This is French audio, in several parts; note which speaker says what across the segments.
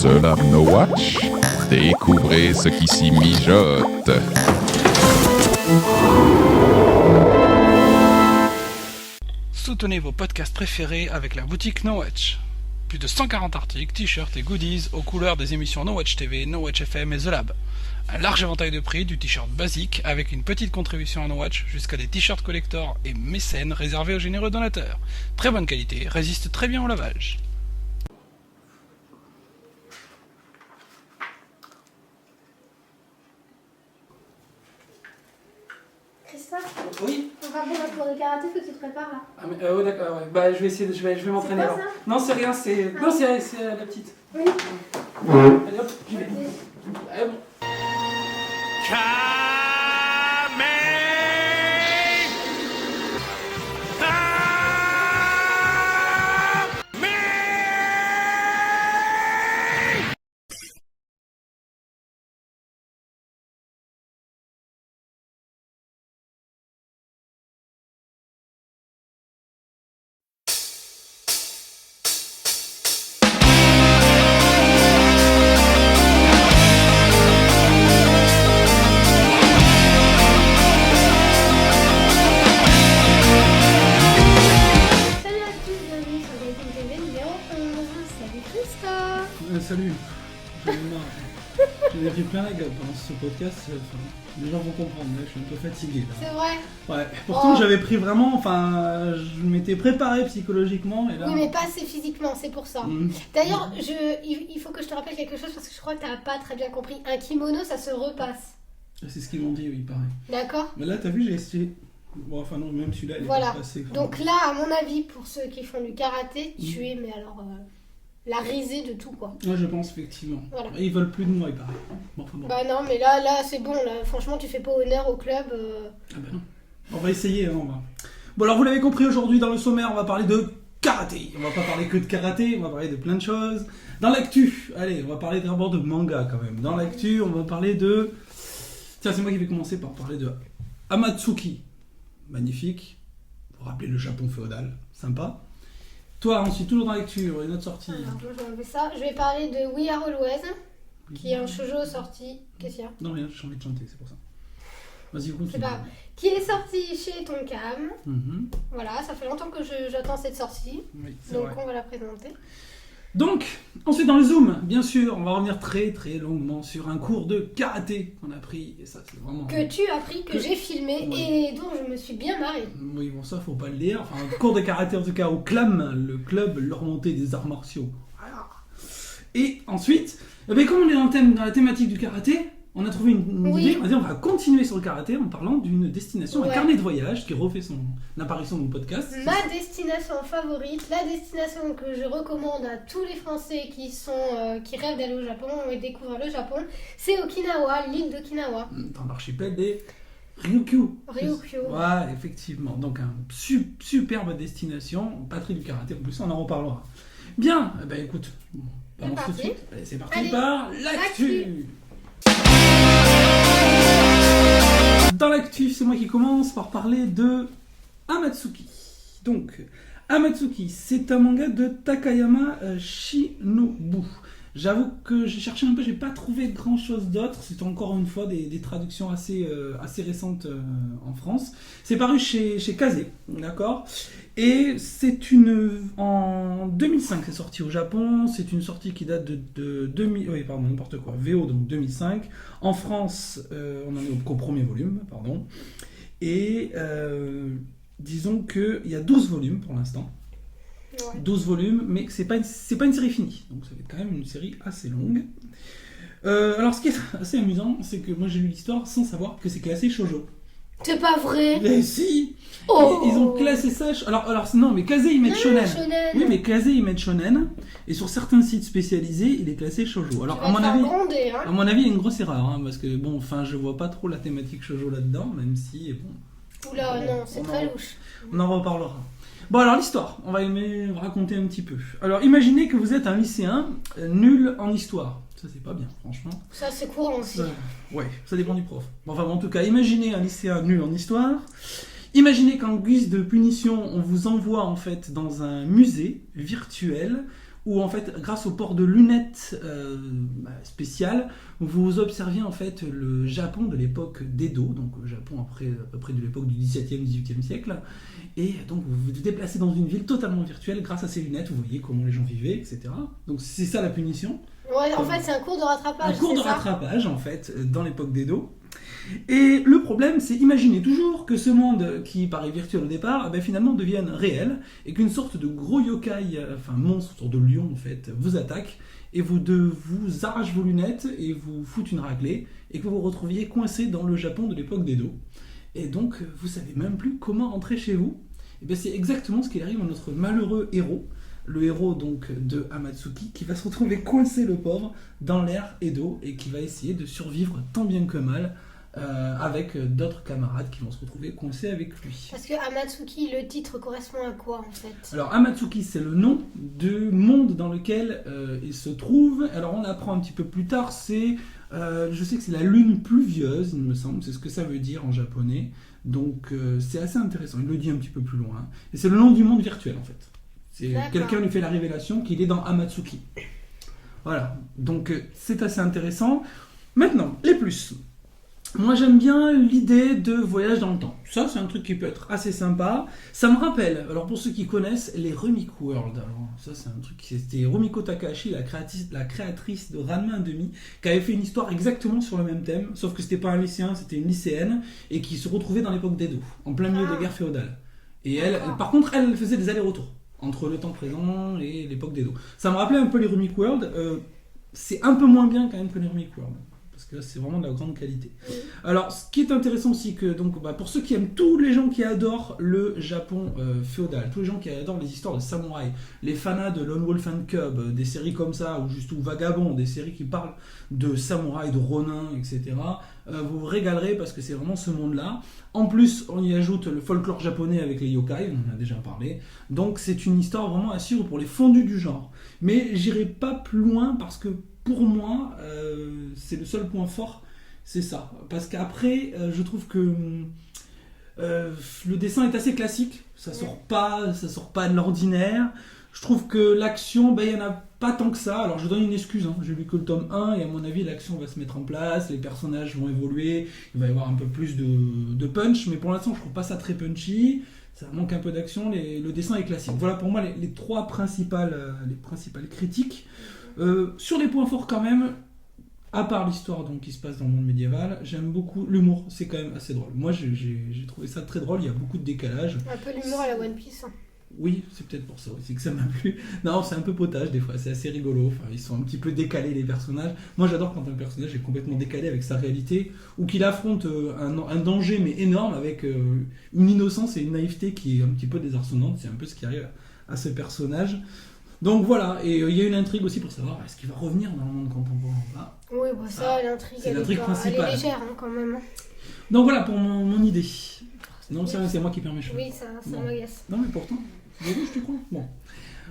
Speaker 1: The Lab No Watch, découvrez ce qui s'y mijote.
Speaker 2: Soutenez vos podcasts préférés avec la boutique No Watch. Plus de 140 articles, t-shirts et goodies aux couleurs des émissions No Watch TV, No Watch FM et The Lab. Un large éventail de prix du t-shirt basique avec une petite contribution à No Watch jusqu'à des t-shirts collector et mécènes réservés aux généreux donateurs. Très bonne qualité, résiste très bien au lavage.
Speaker 3: Christophe,
Speaker 2: Oui.
Speaker 3: on va pour notre cours de karaté, faut que tu te prépares là.
Speaker 2: Ah mais, oh d'accord, ouais. Bah je vais essayer, je vais m'entraîner
Speaker 3: C'est quoi,
Speaker 2: alors.
Speaker 3: ça
Speaker 2: Non c'est rien, c'est.
Speaker 3: Ah.
Speaker 2: Non c'est la petite.
Speaker 3: Oui.
Speaker 2: Allez hop, j'y vais.
Speaker 3: Ok.
Speaker 2: Allez, bon.
Speaker 3: Salut à tous, bienvenue sur Gaëtan TV numéro 11. Salut Christophe.
Speaker 4: Salut, j'en ai marre. J'en ai pris plein la gueule pendant ce podcast. Les gens vont comprendre, là, je suis un peu fatigué. Là.
Speaker 3: C'est vrai.
Speaker 4: Ouais. Pourtant,
Speaker 3: Oh.
Speaker 4: j'avais pris vraiment. Enfin, je m'étais préparé psychologiquement. Et là...
Speaker 3: Oui, mais pas assez physiquement, c'est pour ça. D'ailleurs, il faut que je te rappelle quelque chose parce que je crois que t'as pas très bien compris. Un kimono, ça se repasse.
Speaker 4: C'est ce qu'ils m'ont dit, oui, pareil.
Speaker 3: D'accord.
Speaker 4: Mais là, t'as vu, j'ai essayé. Bon, enfin, non, même celui-là, il est
Speaker 3: Voilà.
Speaker 4: pas passé.
Speaker 3: Donc là, à mon avis, pour ceux qui font du karaté, tu es, mais alors, la risée de tout, quoi.
Speaker 4: Moi, je pense, effectivement.
Speaker 3: Voilà.
Speaker 4: Et ils veulent plus de moi, il paraît. Bon, enfin, bon.
Speaker 3: Bah non, mais là, c'est bon. Là, franchement, tu fais pas honneur au club.
Speaker 4: Ah bah non. On va essayer, hein, on va. Bon, alors, vous l'avez compris, aujourd'hui, dans le sommaire, on va parler de karaté. On va pas parler que de karaté, on va parler de plein de choses. Dans l'actu, allez, on va parler d'abord de manga, quand même. Dans l'actu, on va parler de... Tiens, c'est moi qui vais commencer par parler de Amatsuki. Magnifique. Pour rappeler le Japon féodal. Sympa. Toi, ensuite, toujours dans l'actu, une autre sortie.
Speaker 3: Alors, moi, je vais enlever ça. Je vais parler de We Are Always, qui est un shoujo sorti. Qu'est-ce qu'il y a?
Speaker 4: Non, rien, j'ai envie de chanter, c'est pour ça. Vas-y, continue.
Speaker 3: C'est pas grave. Qui est sorti chez Tonkam.
Speaker 4: Mhm.
Speaker 3: Voilà, ça fait longtemps que j'attends cette sortie.
Speaker 4: Oui, c'est
Speaker 3: Donc
Speaker 4: vrai.
Speaker 3: on va la présenter.
Speaker 4: Donc, ensuite dans le Zoom, bien sûr, on va revenir très très longuement sur un cours de karaté qu'on a pris, et ça c'est vraiment...
Speaker 3: Que tu as pris, que j'ai filmé
Speaker 4: Oui.
Speaker 3: et dont je me suis bien marrée.
Speaker 4: Oui, bon ça faut pas le dire, enfin un cours de karaté en tout cas au CLAM, le club leur montée des arts martiaux. Voilà. Et ensuite, eh bien, comme on est dans la thématique du karaté, on a trouvé une
Speaker 3: Oui.
Speaker 4: idée, on va dire on va continuer sur le karaté en parlant d'une destination, un
Speaker 3: Ouais.
Speaker 4: carnet de voyage qui refait son apparition dans le podcast.
Speaker 3: Ma destination favorite, la destination que je recommande à tous les Français qui rêvent d'aller au Japon et découvrir le Japon, c'est Okinawa, l'île d'Okinawa.
Speaker 4: Dans l'archipel des Ryukyu.
Speaker 3: Ryukyu.
Speaker 4: Ouais, effectivement. Donc, un superbe destination. Patrie du karaté, en plus, on en reparlera. Bien, eh ben écoute,
Speaker 3: C'est
Speaker 4: balance tout de
Speaker 3: parti.
Speaker 4: suite. Allez, c'est parti
Speaker 3: Allez,
Speaker 4: par l'actu.
Speaker 3: l'actu.
Speaker 4: Dans l'actu, c'est moi qui commence par parler de Amatsuki. Donc, Amatsuki, c'est un manga de Takayama Shinobu. J'avoue que j'ai cherché un peu, j'ai pas trouvé grand chose d'autre. C'est encore une fois des traductions assez récentes en France. C'est paru chez Kazé, d'accord. Et c'est en 2005, c'est sorti au Japon. C'est une sortie qui date de 2000. Oui, pardon, n'importe quoi. VO, donc 2005. En France, on en est qu'au premier volume, pardon. Et disons qu'il y a 12 volumes pour l'instant.
Speaker 3: Ouais.
Speaker 4: 12 volumes, mais c'est pas une série finie. Donc ça va être quand même une série assez longue. Alors ce qui est assez amusant, c'est que moi j'ai lu l'histoire sans savoir que c'est classé shoujo.
Speaker 3: C'est pas vrai.
Speaker 4: Mais si.
Speaker 3: Oh.
Speaker 4: Ils ont classé ça... Alors non, mais Kazé ils mettent shonen.
Speaker 3: Shonen.
Speaker 4: Oui, mais Kazé ils mettent shonen. Et sur certains sites spécialisés, il est classé shoujo. Alors
Speaker 3: Tu vas
Speaker 4: à mon
Speaker 3: te faire
Speaker 4: avis...
Speaker 3: gronder, hein.
Speaker 4: À mon avis, il y a une grosse erreur, hein, parce que bon, enfin, je vois pas trop la thématique shoujo là-dedans, même si, bon,
Speaker 3: Oula, non, c'est
Speaker 4: on
Speaker 3: très
Speaker 4: en-
Speaker 3: louche.
Speaker 4: on en reparlera. Bon, alors l'histoire, on va raconter un petit peu. Alors, imaginez que vous êtes un lycéen nul en histoire. Ça, c'est pas bien, franchement.
Speaker 3: Ça, c'est courant aussi.
Speaker 4: Ouais, ça dépend du prof. Bon, enfin, en tout cas, imaginez un lycéen nul en histoire. Imaginez qu'en guise de punition, on vous envoie en fait dans un musée virtuel où en fait, grâce au port de lunettes spéciales, vous observiez en fait le Japon de l'époque d'Edo, donc le Japon à peu près de l'époque du XVIIe, XVIIIe siècle, et donc vous vous déplacez dans une ville totalement virtuelle grâce à ces lunettes, vous voyez comment les gens vivaient, etc. Donc c'est ça la punition.
Speaker 3: Ouais, en fait, c'est un cours de rattrapage.
Speaker 4: Un cours de rattrapage, en fait, dans l'époque d'Edo. Et le problème, c'est imaginez toujours que ce monde qui paraît virtuel au départ, finalement devienne réel, et qu'une sorte de gros yokai, monstre, une sorte de lion, en fait, vous attaque, et vous arrache vos lunettes, et vous fout une raclée, et que vous vous retrouviez coincé dans le Japon de l'époque d'Edo. Et donc, vous savez même plus comment rentrer chez vous. Et bien, c'est exactement ce qui arrive à notre malheureux héros, le héros donc de Amatsuki, qui va se retrouver coincé, le pauvre, dans l'ère Edo, et qui va essayer de survivre tant bien que mal avec d'autres camarades qui vont se retrouver coincés avec lui.
Speaker 3: Parce que Amatsuki, le titre correspond à quoi en fait?
Speaker 4: Alors Amatsuki, c'est le nom du monde dans lequel il se trouve. Alors on apprend un petit peu plus tard, je sais que c'est la lune pluvieuse, il me semble, c'est ce que ça veut dire en japonais. Donc c'est assez intéressant, il le dit un petit peu plus loin. Et c'est le nom du monde virtuel en fait. Quelqu'un lui fait la révélation qu'il est dans Amatsuki. Voilà, donc c'est assez intéressant. Maintenant, les plus. Moi j'aime bien l'idée de voyage dans le temps. Ça c'est un truc qui peut être assez sympa. Ça me rappelle, alors pour ceux qui connaissent, les Rumiko World. Alors ça c'est un truc, c'était Rumiko Takahashi, la créatrice de Ranma 1/2, qui avait fait une histoire exactement sur le même thème, sauf que c'était pas un lycéen, c'était une lycéenne, et qui se retrouvait dans l'époque d'Edo, en plein milieu des guerres féodales. Et elle, par contre, elle faisait des allers-retours entre le temps présent et l'époque d'Edo. Ça me rappelait un peu les Rumiko World. C'est un peu moins bien quand même que les Rumiko World, parce que là c'est vraiment de la grande qualité. Alors ce qui est intéressant aussi, que donc pour ceux qui aiment, tous les gens qui adorent le Japon féodal, tous les gens qui adorent les histoires de samouraïs, les fanas de Lone Wolf and Cub, des séries comme ça, ou juste Vagabond, des séries qui parlent de samouraïs, de ronins, etc., vous vous régalerez, parce que c'est vraiment ce monde-là. En plus, on y ajoute le folklore japonais avec les yokai, on en a déjà parlé. Donc c'est une histoire vraiment à suivre pour les fondus du genre. Mais j'irai pas plus loin, parce que pour moi, c'est le seul point fort, c'est ça. Parce qu'après, je trouve que le dessin est assez classique, ça sort pas de l'ordinaire. Je trouve que l'action, il y en a pas tant que ça. Alors je donne une excuse, j'ai lu que le tome 1, et à mon avis l'action va se mettre en place, les personnages vont évoluer, il va y avoir un peu plus de punch, mais pour l'instant je trouve pas ça très punchy, ça manque un peu d'action, le dessin est classique. Voilà pour moi les trois principales critiques. Sur les points forts quand même, à part l'histoire donc, qui se passe dans le monde médiéval, j'aime beaucoup l'humour, c'est quand même assez drôle. Moi j'ai trouvé ça très drôle, il y a beaucoup de décalage.
Speaker 3: Un peu l'humour à la One Piece.
Speaker 4: Oui, c'est peut-être pour ça aussi que ça m'a plu. Non, c'est un peu potage des fois, c'est assez rigolo. Ils sont un petit peu décalés, les personnages. Moi j'adore quand un personnage est complètement décalé avec sa réalité, ou qu'il affronte un danger mais énorme, avec une innocence et une naïveté qui est un petit peu désarçonnante. C'est un peu ce qui arrive à ce personnage. Donc voilà, et il y a une intrigue aussi pour savoir est-ce qu'il va revenir dans le monde contemporain ou pas.
Speaker 3: Oui, ça, l'intrigue,
Speaker 4: c'est l'intrigue principale.
Speaker 3: Elle est légère quand même.
Speaker 4: Donc voilà pour mon idée. Non, c'est moi qui perds mes cheveux.
Speaker 3: Oui, ça m'agace.
Speaker 4: Non, mais pourtant, c'est rouge, tu crois? Bon.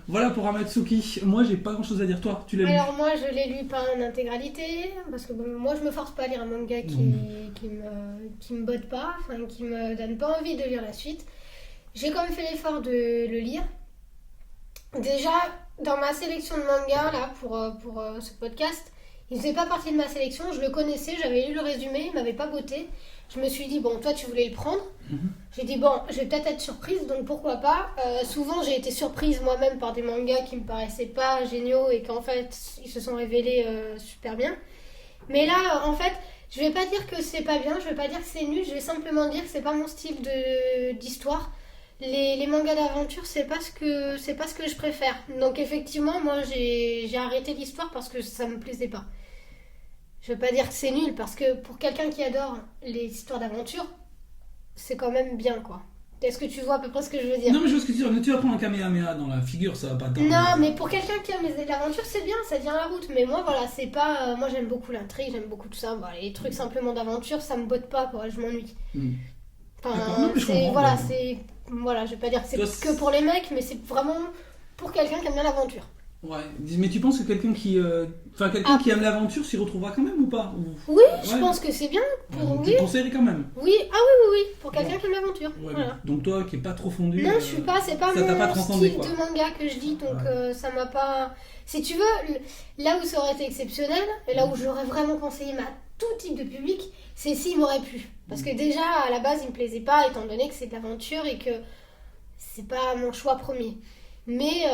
Speaker 4: Voilà pour Amatsuki. Moi, j'ai pas grand chose à dire. Toi, tu l'as lu?
Speaker 3: Alors, moi, je l'ai lu pas en intégralité, parce que moi, je me force pas à lire un manga qui me botte pas, qui me donne pas envie de lire la suite. J'ai quand même fait l'effort de le lire. Déjà, dans ma sélection de mangas, là, pour ce podcast, il faisait pas partie de ma sélection, je le connaissais, j'avais lu le résumé, il m'avait pas botté. Je me suis dit, bon, toi, tu voulais le prendre. J'ai dit, bon, je vais peut-être être surprise, donc pourquoi pas. Souvent, j'ai été surprise moi-même par des mangas qui me paraissaient pas géniaux et qu'en fait, ils se sont révélés super bien. Mais là, en fait, je vais pas dire que c'est pas bien, je vais pas dire que c'est nul, je vais simplement dire que c'est pas mon style d'histoire. Les mangas d'aventure, c'est pas ce que je préfère. Donc effectivement, moi j'ai arrêté l'histoire parce que ça me plaisait pas. Je veux pas dire que c'est nul, parce que pour quelqu'un qui adore les histoires d'aventure, c'est quand même bien, quoi. Est-ce que tu vois à peu près ce que je veux dire?
Speaker 4: Non, mais je vois ce que tu veux dire. Tu vas prendre un Kamehameha dans la figure, ça va pas tarder.
Speaker 3: Non, mais pour quelqu'un qui aime l'aventure, c'est bien, ça tient la route. Mais moi, voilà, c'est pas... moi, j'aime beaucoup l'intrigue, j'aime beaucoup tout ça. Voilà, les trucs simplement d'aventure, ça me botte pas, quoi. Je m'ennuie.
Speaker 4: Non, mais je comprends,
Speaker 3: voilà, je vais pas dire que c'est que pour les mecs, mais c'est vraiment pour quelqu'un qui aime bien l'aventure.
Speaker 4: Ouais, mais tu penses que quelqu'un qui aime l'aventure s'y retrouvera quand même ou pas?
Speaker 3: Oui, je pense que c'est bien.
Speaker 4: Donc tu conseillerais quand même?
Speaker 3: Oui, oui, pour quelqu'un qui aime l'aventure.
Speaker 4: Ouais,
Speaker 3: Voilà.
Speaker 4: donc toi qui est pas trop fondu.
Speaker 3: Non, je suis pas, c'est pas
Speaker 4: ça t'a pas
Speaker 3: mon
Speaker 4: transcendé,
Speaker 3: style
Speaker 4: quoi.
Speaker 3: de manga que je dis, donc ça m'a pas... Si tu veux, là où ça aurait été exceptionnel, et là où j'aurais vraiment conseillé à tout type de public, c'est s'il m'aurait plu. Parce que déjà, à la base, il me plaisait pas, étant donné que c'est de l'aventure et que c'est pas mon choix premier. Mais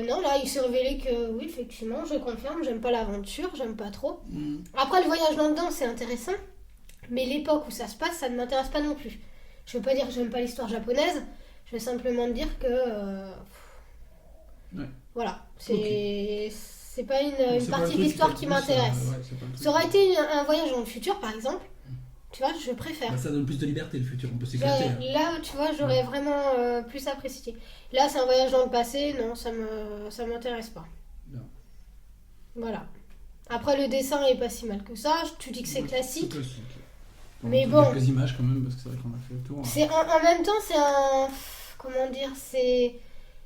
Speaker 3: non, là, il s'est révélé que oui, effectivement, je confirme, j'aime pas l'aventure, j'aime pas trop. Après, le voyage dans le temps, c'est intéressant, mais l'époque où ça se passe, ça ne m'intéresse pas non plus. Je veux pas dire que j'aime pas l'histoire japonaise, je veux simplement dire que... Voilà, c'est pas une partie de l'histoire qui m'intéresse. Ça aurait été un voyage dans le futur, par exemple. Tu vois, je préfère.
Speaker 4: Bah, ça donne plus de liberté le futur, on peut s'éclater.
Speaker 3: Là, tu vois, j'aurais vraiment plus apprécié. Là, c'est un voyage dans le passé, non, ça m'intéresse pas.
Speaker 4: Non.
Speaker 3: Voilà. Après, le dessin est pas si mal que ça. Tu dis que c'est classique.
Speaker 4: C'est classique.
Speaker 3: Mais bon.
Speaker 4: Quelques images quand même, parce que c'est vrai qu'on a fait le tour.
Speaker 3: C'est en même temps, c'est un... Comment dire, c'est...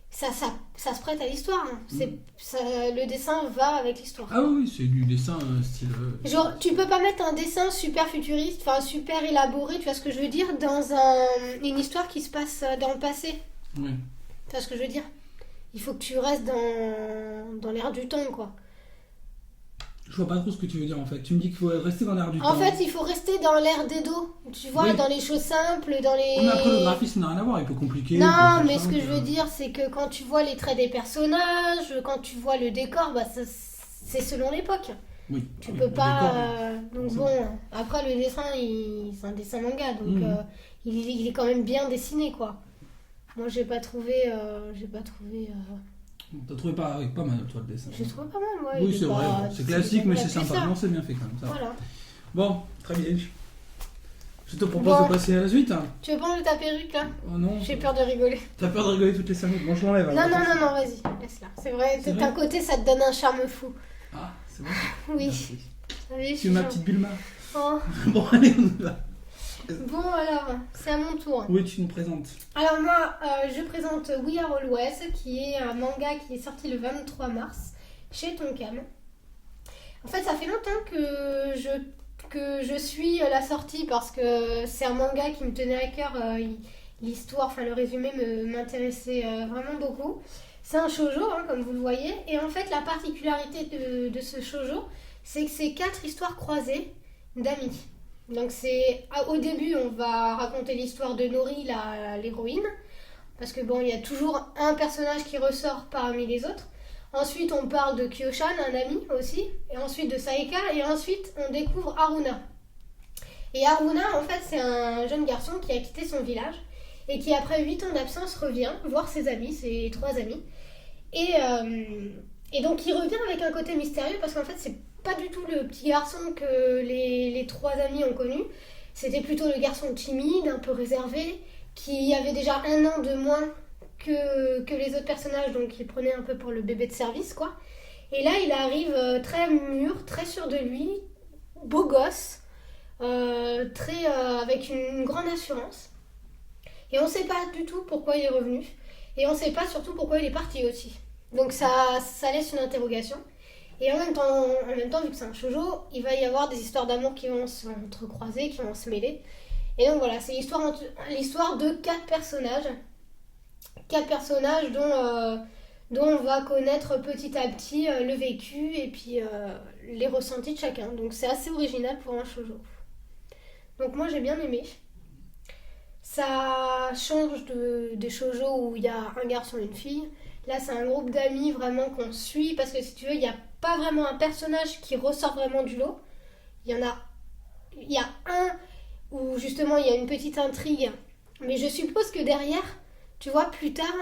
Speaker 3: Ça se prête à l'histoire. Hein. Le dessin va avec l'histoire.
Speaker 4: Ah oui, c'est du dessin style...
Speaker 3: Genre, tu peux pas mettre un dessin super futuriste, enfin super élaboré, tu vois ce que je veux dire, dans une histoire qui se passe dans le passé.
Speaker 4: Oui.
Speaker 3: Tu vois ce que je veux dire? Il faut que tu restes dans l'air du temps, quoi.
Speaker 4: Je vois pas trop ce que tu veux dire en fait. Tu me dis qu'il faut rester dans l'air du temps.
Speaker 3: En fait, il faut rester dans l'air d'Edo. Tu vois, dans les choses simples, dans les...
Speaker 4: Mais après, le graphisme n'a rien à voir, il peut compliquer.
Speaker 3: Non, mais ce que je veux dire, c'est que quand tu vois les traits des personnages, quand tu vois le décor, bah c'est selon l'époque.
Speaker 4: Oui.
Speaker 3: Tu peux pas... donc bon, après le dessin, c'est un dessin manga, donc il est quand même bien dessiné, quoi. Moi, j'ai pas trouvé...
Speaker 4: T'as trouvé pas mal, toi, le dessin.
Speaker 3: J'ai trouvé pas mal, ouais.
Speaker 4: Oui, c'est vrai. C'est classique, mais c'est sympa. Non, c'est bien fait quand même. Ça.
Speaker 3: Voilà.
Speaker 4: Bon, très bien. Je te propose de passer à la suite.
Speaker 3: Tu veux prendre ta perruque, là?
Speaker 4: Oh non.
Speaker 3: J'ai peur de rigoler.
Speaker 4: T'as peur de rigoler toutes les 5 minutes? Bon, je l'enlève.
Speaker 3: Non, vas-y, laisse-la. C'est vrai, d'un côté, ça te donne un charme fou.
Speaker 4: Ah, c'est vrai?
Speaker 3: Oui.
Speaker 4: Oui, c'est ma petite Bulma.
Speaker 3: Oh.
Speaker 4: Bon, allez, on y va.
Speaker 3: Bon, alors, c'est à mon tour.
Speaker 4: Oui, tu nous présentes.
Speaker 3: Alors moi, je présente We Are Always, qui est un manga qui est sorti le 23 mars chez Tonkam. En fait, ça fait longtemps que je suis la sortie parce que c'est un manga qui me tenait à cœur. L'histoire, enfin le résumé m'intéressait vraiment beaucoup. C'est un shoujo, hein, comme vous le voyez. Et en fait, la particularité de ce shoujo, c'est que c'est 4 histoires croisées d'amis. Donc au début, on va raconter l'histoire de Nori, l'héroïne, parce que bon, il y a toujours un personnage qui ressort parmi les autres. Ensuite, on parle de Kyoshan, un ami aussi, et ensuite de Saeka, et ensuite on découvre Haruna. Et Haruna, en fait, c'est un jeune garçon qui a quitté son village et qui, après 8 ans d'absence, revient voir ses amis, ses 3 amis. Et donc, il revient avec un côté mystérieux parce qu'en fait, c'est pas du tout le petit garçon que les 3 amis ont connu. C'était plutôt le garçon timide, un peu réservé, qui avait déjà 1 an de moins que les autres personnages, donc il prenait un peu pour le bébé de service, quoi. Et là, il arrive très mûr, très sûr de lui, beau gosse, avec une grande assurance. Et on sait pas du tout pourquoi il est revenu. Et on sait pas surtout pourquoi il est parti aussi. Donc ça laisse une interrogation. Et en même temps, vu que c'est un shoujo, il va y avoir des histoires d'amour qui vont s'entrecroiser, qui vont se mêler. Et donc voilà, c'est l'histoire de 4 personnages. 4 personnages dont on va connaître petit à petit le vécu et puis les ressentis de chacun. Donc c'est assez original pour un shoujo. Donc moi j'ai bien aimé. Ça change des shoujo où il y a un garçon et une fille. Là c'est un groupe d'amis vraiment qu'on suit parce que si tu veux, il n'y a pas vraiment un personnage qui ressort vraiment du lot. Il y a un où justement il y a une petite intrigue. Mais je suppose que derrière, tu vois, plus tard,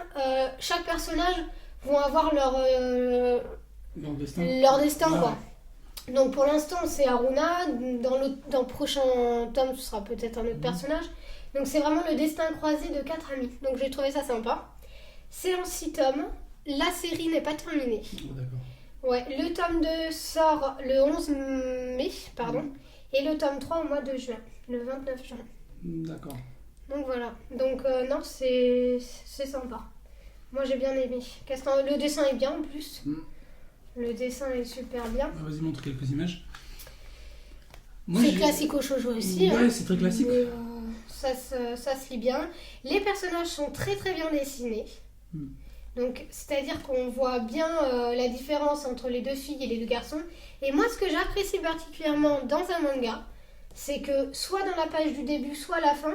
Speaker 3: chaque personnage vont avoir leur destin, quoi. Donc pour l'instant, c'est Haruna. Dans le prochain tome, ce sera peut-être un autre personnage. Donc c'est vraiment le destin croisé de 4 amis. Donc j'ai trouvé ça sympa. C'est en 6 tomes. La série n'est pas terminée.
Speaker 4: Oh, d'accord.
Speaker 3: Ouais, le tome 2 sort le 11 mai, et le tome 3 au mois de juin, le 29 juin.
Speaker 4: D'accord.
Speaker 3: Donc voilà. Donc non, c'est sympa. Moi j'ai bien aimé. Le dessin est bien en plus. Le dessin est super bien.
Speaker 4: Vas-y, montre quelques images.
Speaker 3: C'est classique au shoujo aussi.
Speaker 4: Ouais,
Speaker 3: hein.
Speaker 4: c'est très classique.
Speaker 3: Mais, ça se lit bien. Les personnages sont très très bien dessinés. Donc, c'est-à-dire qu'on voit bien la différence entre les 2 filles et les 2 garçons. Et moi, ce que j'apprécie particulièrement dans un manga, c'est que soit dans la page du début, soit à la fin,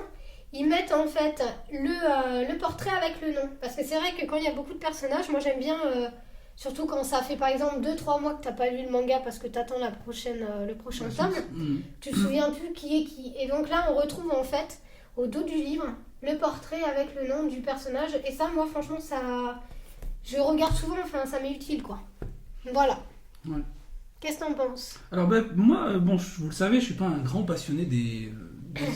Speaker 3: ils mettent en fait le portrait avec le nom. Parce que c'est vrai que quand il y a beaucoup de personnages, moi j'aime bien, surtout quand ça fait par exemple 2-3 mois que t'as pas lu le manga parce que t'attends le prochain tome, tu te souviens plus qui est qui. Et donc là, on retrouve en fait, au dos du livre, le portrait avec le nom du personnage. Et ça, moi franchement, je regarde souvent, enfin ça m'est utile quoi. Voilà.
Speaker 4: Ouais.
Speaker 3: Qu'est-ce que t'en penses ?
Speaker 4: Alors moi, vous le savez, je suis pas un grand passionné des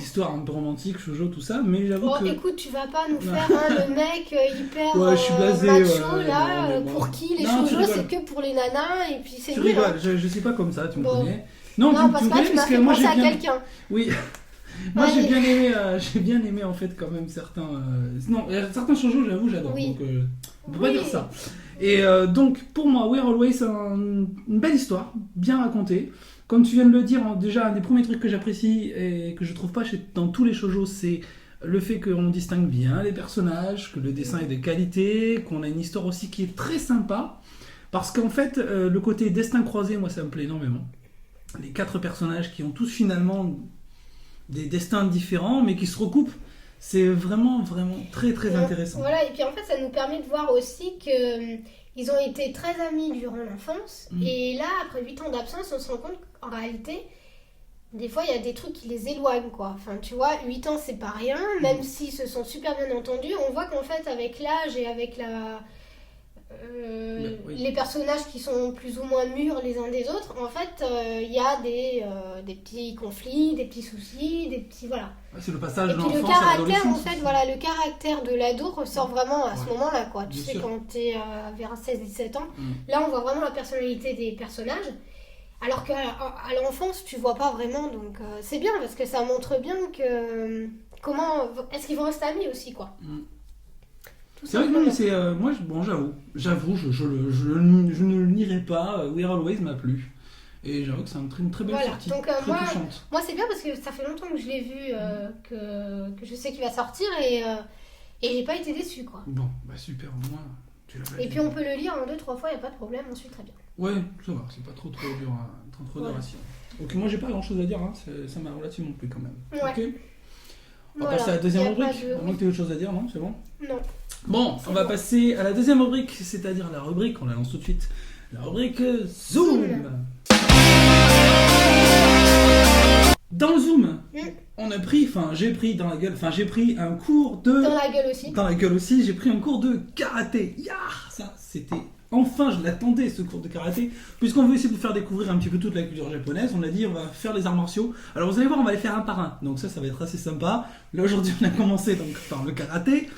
Speaker 4: histoires un peu romantiques, shoujo, tout ça, mais j'avoue que...
Speaker 3: écoute, tu vas pas nous faire le mec hyper
Speaker 4: Ouais, je suis blasé,
Speaker 3: macho
Speaker 4: ouais,
Speaker 3: là,
Speaker 4: non,
Speaker 3: pour qui les
Speaker 4: Non, tu
Speaker 3: shoujo
Speaker 4: rigoles.
Speaker 3: c'est que pour les nanas et puis c'est
Speaker 4: Tu
Speaker 3: nul,
Speaker 4: rigoles,
Speaker 3: hein.
Speaker 4: je sais pas comme ça, tu me
Speaker 3: Bon.
Speaker 4: connais.
Speaker 3: Non,
Speaker 4: tu
Speaker 3: parce
Speaker 4: me
Speaker 3: que là
Speaker 4: connais
Speaker 3: tu m'as fait
Speaker 4: moi
Speaker 3: penser à
Speaker 4: bien...
Speaker 3: quelqu'un.
Speaker 4: Oui, moi
Speaker 3: Allez.
Speaker 4: j'ai bien aimé en fait quand même certains... Non, certains shoujo, j'avoue, j'adore,
Speaker 3: Oui.
Speaker 4: donc on peut pas
Speaker 3: Oui.
Speaker 4: dire ça. Et donc, pour moi, We're Always, une belle histoire, bien racontée. Comme tu viens de le dire, déjà, un des premiers trucs que j'apprécie et que je trouve pas dans tous les shoujo, c'est le fait qu'on distingue bien les personnages, que le dessin est de qualité, qu'on a une histoire aussi qui est très sympa. Parce qu'en fait, le côté destin croisé, moi, ça me plaît énormément. Les 4 personnages qui ont tous finalement des destins différents, mais qui se recoupent. C'est vraiment, vraiment très, très intéressant.
Speaker 3: Voilà, et puis en fait, ça nous permet de voir aussi que ils ont été très amis durant l'enfance. Et là, après 8 ans d'absence, on se rend compte qu'en réalité, des fois, il y a des trucs qui les éloignent, quoi. Enfin, tu vois, 8 ans, c'est pas rien, même s'ils se sont super bien entendus. On voit qu'en fait, avec l'âge et avec les personnages qui sont plus ou moins mûrs les uns des autres, en fait, il y a des petits conflits, des petits soucis, des petits... Voilà.
Speaker 4: C'est le passage
Speaker 3: Et
Speaker 4: de
Speaker 3: puis le
Speaker 4: l'enfance à
Speaker 3: caractère,
Speaker 4: l'adolescence.
Speaker 3: en fait, voilà, le caractère de l'ado ressort vraiment à ce moment-là, quoi. Tu
Speaker 4: Bien
Speaker 3: sais,
Speaker 4: sûr.
Speaker 3: quand t'es vers 16-17 ans, là, on voit vraiment la personnalité des personnages. Alors qu'à l'enfance, tu vois pas vraiment, donc c'est bien, parce que ça montre bien que... comment... Est-ce qu'ils vont rester amis aussi, quoi. Tout
Speaker 4: C'est vrai que non, mais
Speaker 3: simplement.
Speaker 4: c'est... moi, j'avoue, je ne le nierai pas. We're Always m'a plu. Et j'avoue que c'est une très belle
Speaker 3: Voilà,
Speaker 4: sortie,
Speaker 3: donc
Speaker 4: très
Speaker 3: moi,
Speaker 4: touchante.
Speaker 3: moi c'est bien parce que ça fait longtemps que je l'ai vu, que je sais qu'il va sortir et j'ai pas été déçue, quoi.
Speaker 4: Bon, bah super, au moins, tu l'as
Speaker 3: Et puis on peut le lire en 2-3 fois, y a pas de problème, on suit très bien.
Speaker 4: Ouais, ça va, c'est pas trop dur à
Speaker 3: Voilà.
Speaker 4: suivre. Ok, moi j'ai pas grand chose à dire, hein. Ça m'a relativement plu quand même.
Speaker 3: Ouais.
Speaker 4: Ok. On va
Speaker 3: Voilà,
Speaker 4: passer à la deuxième
Speaker 3: y a pas
Speaker 4: rubrique.
Speaker 3: de-
Speaker 4: À moins que tu aies autre chose à dire, non? C'est bon?
Speaker 3: Non.
Speaker 4: Bon, on va passer à la deuxième rubrique, c'est-à-dire la rubrique, on la lance tout de suite. La rubrique Zoom. Dans le Zoom, j'ai pris un cours de...
Speaker 3: Dans la gueule aussi.
Speaker 4: Dans la gueule aussi, j'ai pris un cours de karaté. Ça, c'était... Enfin, je l'attendais, ce cours de karaté. Puisqu'on veut essayer de vous faire découvrir un petit peu toute la culture japonaise, on a dit on va faire les arts martiaux. Alors vous allez voir, on va les faire un par un. Donc ça va être assez sympa. Là, aujourd'hui, on a commencé donc, par le karaté.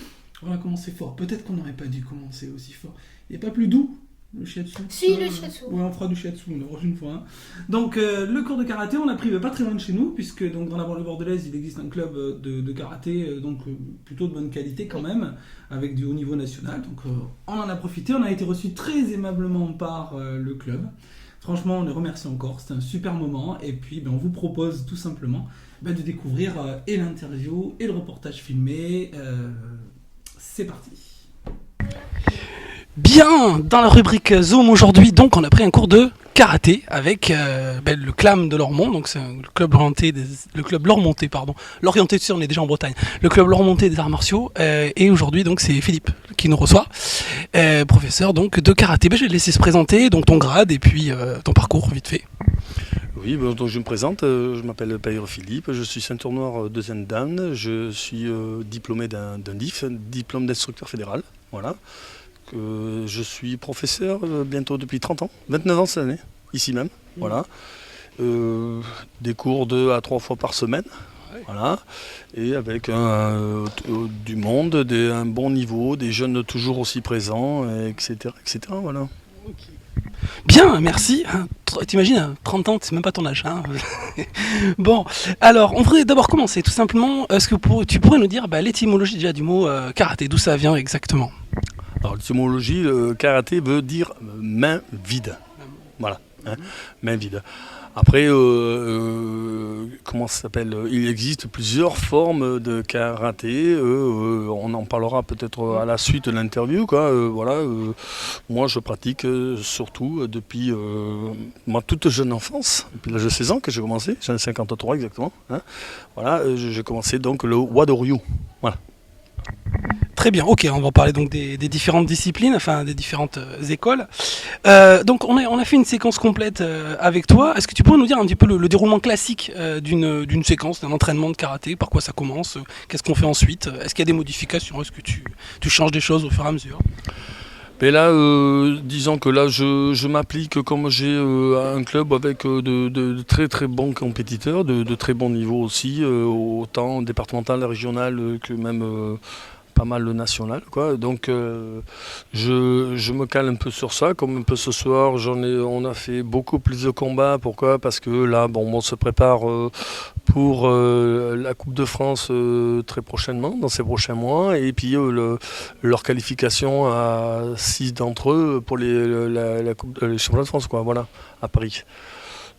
Speaker 4: On a commencé fort. Peut-être qu'on n'aurait pas dû commencer aussi fort. Il n'est pas plus doux, le shiatsu?
Speaker 3: Si, le shiatsu.
Speaker 4: Ouais, on fera du shiatsu la prochaine fois. Hein. Donc, le cours de karaté, on l'a pris pas très loin de chez nous, puisque donc, dans la banlieue bordelaise, il existe un club de karaté, plutôt de bonne qualité quand même, avec du haut niveau national. Donc, on en a profité. On a été reçus très aimablement par le club. Franchement, on les remercie encore. C'était un super moment. Et puis, on vous propose tout simplement de découvrir et l'interview et le reportage filmé. C'est parti.
Speaker 2: Bien, dans la rubrique Zoom aujourd'hui, donc on a pris un cours de karaté avec le CLAM de Lormont, donc c'est le club Lormontais, l'orienté, tu sais, on est déjà en Bretagne, le club Lormontais des arts martiaux, et aujourd'hui donc c'est Philippe qui nous reçoit, professeur donc de karaté. Je vais te laisser se présenter, donc ton grade et puis ton parcours vite fait.
Speaker 5: Oui, donc je me présente, je m'appelle Payre Philippe, je suis ceinture noire deuxième dan, je suis diplômé d'un DIF, diplôme d'instructeur fédéral, voilà. Je suis professeur bientôt depuis 30 ans, 29 ans cette année, ici même, voilà. Des cours 2 à 3 fois par semaine, voilà. Et avec du monde, un bon niveau, des jeunes toujours aussi présents, etc., voilà.
Speaker 2: Bien, merci. T'imagines, 30 ans, c'est même pas ton âge. Hein. Bon, alors, on voudrait d'abord commencer, tout simplement. Est-ce que tu pourrais nous dire l'étymologie déjà du mot karaté, d'où ça vient exactement?
Speaker 5: Alors l'étymologie, le karaté veut dire main vide. Voilà, hein, main vide. Après, comment ça s'appelle? Il existe plusieurs formes de karaté. On en parlera peut-être à la suite de l'interview, quoi. Moi, je pratique surtout depuis ma toute jeune enfance, depuis l'âge de 16 ans que j'ai commencé. J'en ai 53 exactement. Hein. Voilà, j'ai commencé donc le Wadoryu. Voilà.
Speaker 2: Très bien, ok, on va parler donc des différentes disciplines, enfin des différentes écoles. Donc on a fait une séquence complète avec toi. Est-ce que tu pourrais nous dire un petit peu le déroulement classique d'une séquence, d'un entraînement de karaté? Par quoi ça commence? Qu'est-ce qu'on fait ensuite? Est-ce qu'il y a des modifications? Est-ce que tu changes des choses au fur et à mesure?
Speaker 5: Mais là, disons que là, je m'applique comme j'ai un club avec de très très bons compétiteurs, de très bons niveaux aussi, autant départemental, régional que même pas mal le national, quoi. Donc je me cale un peu sur ça, comme un peu ce soir, on a fait beaucoup plus de combats. Pourquoi? Parce que là, on se prépare pour la Coupe de France très prochainement, dans ces prochains mois, et puis leur qualification à 6 d'entre eux pour la Coupe, les championnats de France, quoi, voilà, à Paris.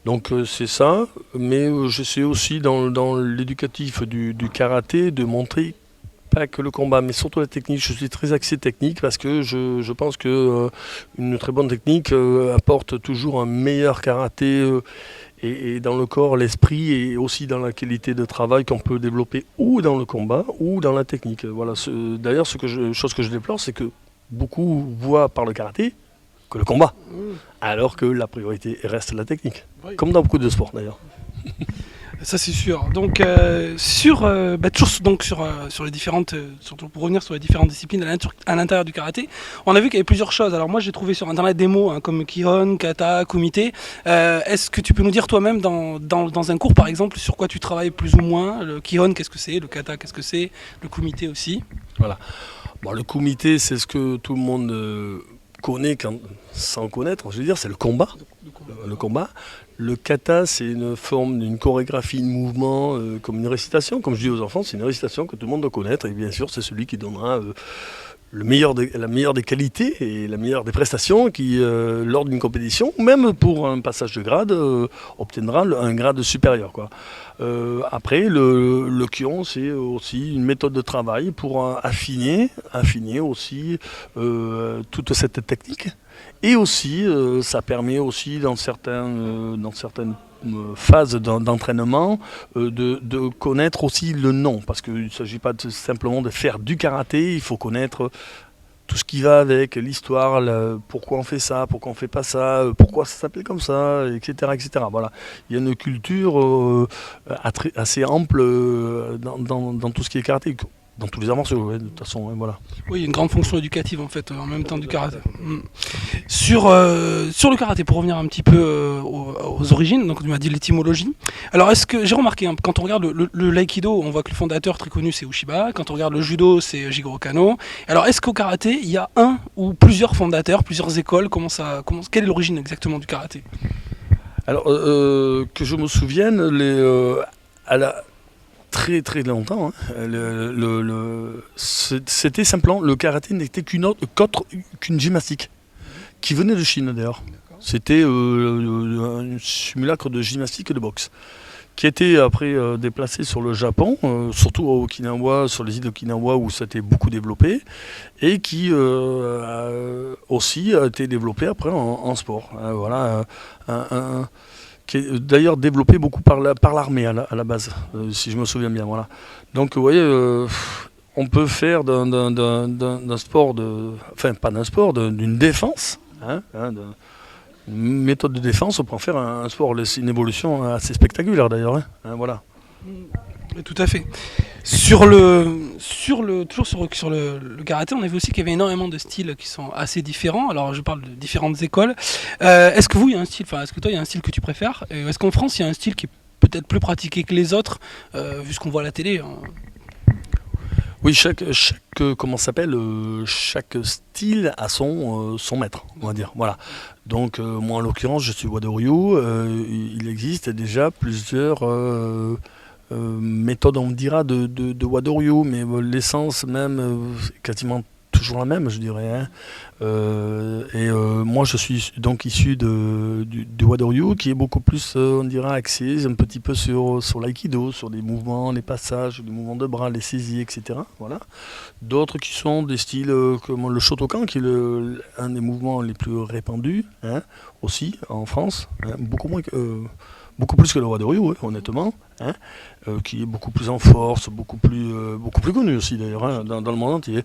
Speaker 5: Donc c'est ça, mais j'essaie aussi dans l'éducatif du karaté de montrer pas que le combat, mais surtout la technique. Je suis très axé technique parce que je pense que une très bonne technique apporte toujours un meilleur karaté et dans le corps, l'esprit et aussi dans la qualité de travail qu'on peut développer ou dans le combat ou dans la technique. Voilà. D'ailleurs, chose que je déplore, c'est que beaucoup voient par le karaté que le combat, alors que la priorité reste la technique, comme dans beaucoup de sports d'ailleurs.
Speaker 2: Ça c'est sûr. Donc toujours donc sur les différentes, surtout pour revenir sur les différentes disciplines à l'intérieur du karaté, on a vu qu'il y avait plusieurs choses. Alors moi j'ai trouvé sur internet des mots comme Kihon, Kata, Kumite. Est-ce que tu peux nous dire toi-même dans un cours par exemple sur quoi tu travailles plus ou moins? Le Kihon, qu'est-ce que c'est? Le Kata, qu'est-ce que c'est? Le Kumite aussi?
Speaker 5: Voilà. Bon, le Kumite, c'est ce que tout le monde connaît sans connaître. Je veux dire, c'est le combat. Le combat. Le kata, c'est une forme d'une chorégraphie de mouvement, comme une récitation. Comme je dis aux enfants, c'est une récitation que tout le monde doit connaître. Et bien sûr, c'est celui qui donnera la meilleure des qualités et la meilleure des prestations qui, lors d'une compétition, même pour un passage de grade, obtiendra un grade supérieur, quoi. Après, le Kion, c'est aussi une méthode de travail pour affiner aussi toute cette technique. Et aussi, ça permet aussi dans certaines phases d'entraînement de connaître aussi le nom. Parce qu'il ne s'agit pas simplement de faire du karaté, il faut connaître tout ce qui va avec, l'histoire, pourquoi on fait ça, pourquoi on ne fait pas ça, pourquoi ça s'appelle comme ça, etc., etc. Voilà. Il y a une culture assez ample dans tout ce qui est karaté. Dans tous les arts martiaux, de toute façon, voilà.
Speaker 2: Oui, il y a une grande fonction éducative en fait, en même temps du karaté. Sur le karaté, pour revenir un petit peu aux origines, donc tu m'as dit l'étymologie. Alors est-ce que j'ai remarqué, quand on regarde le l'aïkido, on voit que le fondateur très connu c'est Uchiba. Quand on regarde le judo, c'est Jigoro Kano. Alors est-ce qu'au karaté, il y a un ou plusieurs fondateurs, plusieurs écoles? Quelle est l'origine exactement du karaté?
Speaker 5: Alors que je me souvienne, très très longtemps, hein. C'était simplement, le karaté n'était qu'une gymnastique qui venait de Chine d'ailleurs. C'était un simulacre de gymnastique et de boxe qui a été après déplacé sur le Japon, surtout à Okinawa, sur les îles d'Okinawa où ça a été beaucoup développé, et qui aussi a été développé après en sport. Voilà, qui est d'ailleurs développé beaucoup par l'armée à la base, si je me souviens bien. Voilà. Donc vous voyez, on peut faire d'un sport, enfin pas d'un sport, d'une défense, une méthode de défense, on peut en faire un sport. C'est une évolution assez spectaculaire d'ailleurs. Voilà.
Speaker 2: Tout à fait. Sur le karaté, on a vu aussi qu'il y avait énormément de styles qui sont assez différents. Alors je parle de différentes écoles. Est-ce que est-ce que toi il y a un style que tu préfères? Et est-ce qu'en France il y a un style qui est peut-être plus pratiqué que les autres, vu ce qu'on voit à la télé, hein?
Speaker 5: Oui, chaque style a son maître, on va dire. Voilà. Donc moi en l'occurrence je suis Wadoryu. Il existe déjà plusieurs méthode, on dira, de Wadoryu, mais l'essence même, quasiment toujours la même, je dirais. Hein. Moi, je suis donc issu du Wado-ryu, qui est beaucoup plus, on dirait, axé un petit peu sur l'aïkido, sur les mouvements, les passages, les mouvements de bras, les saisies, etc. Voilà. D'autres qui sont des styles comme le Shotokan, qui est un des mouvements les plus répandus, hein, aussi en France, hein, beaucoup plus que le Wado-ryu, honnêtement, hein, qui est beaucoup plus en force, beaucoup plus connu aussi d'ailleurs, hein, dans le monde entier.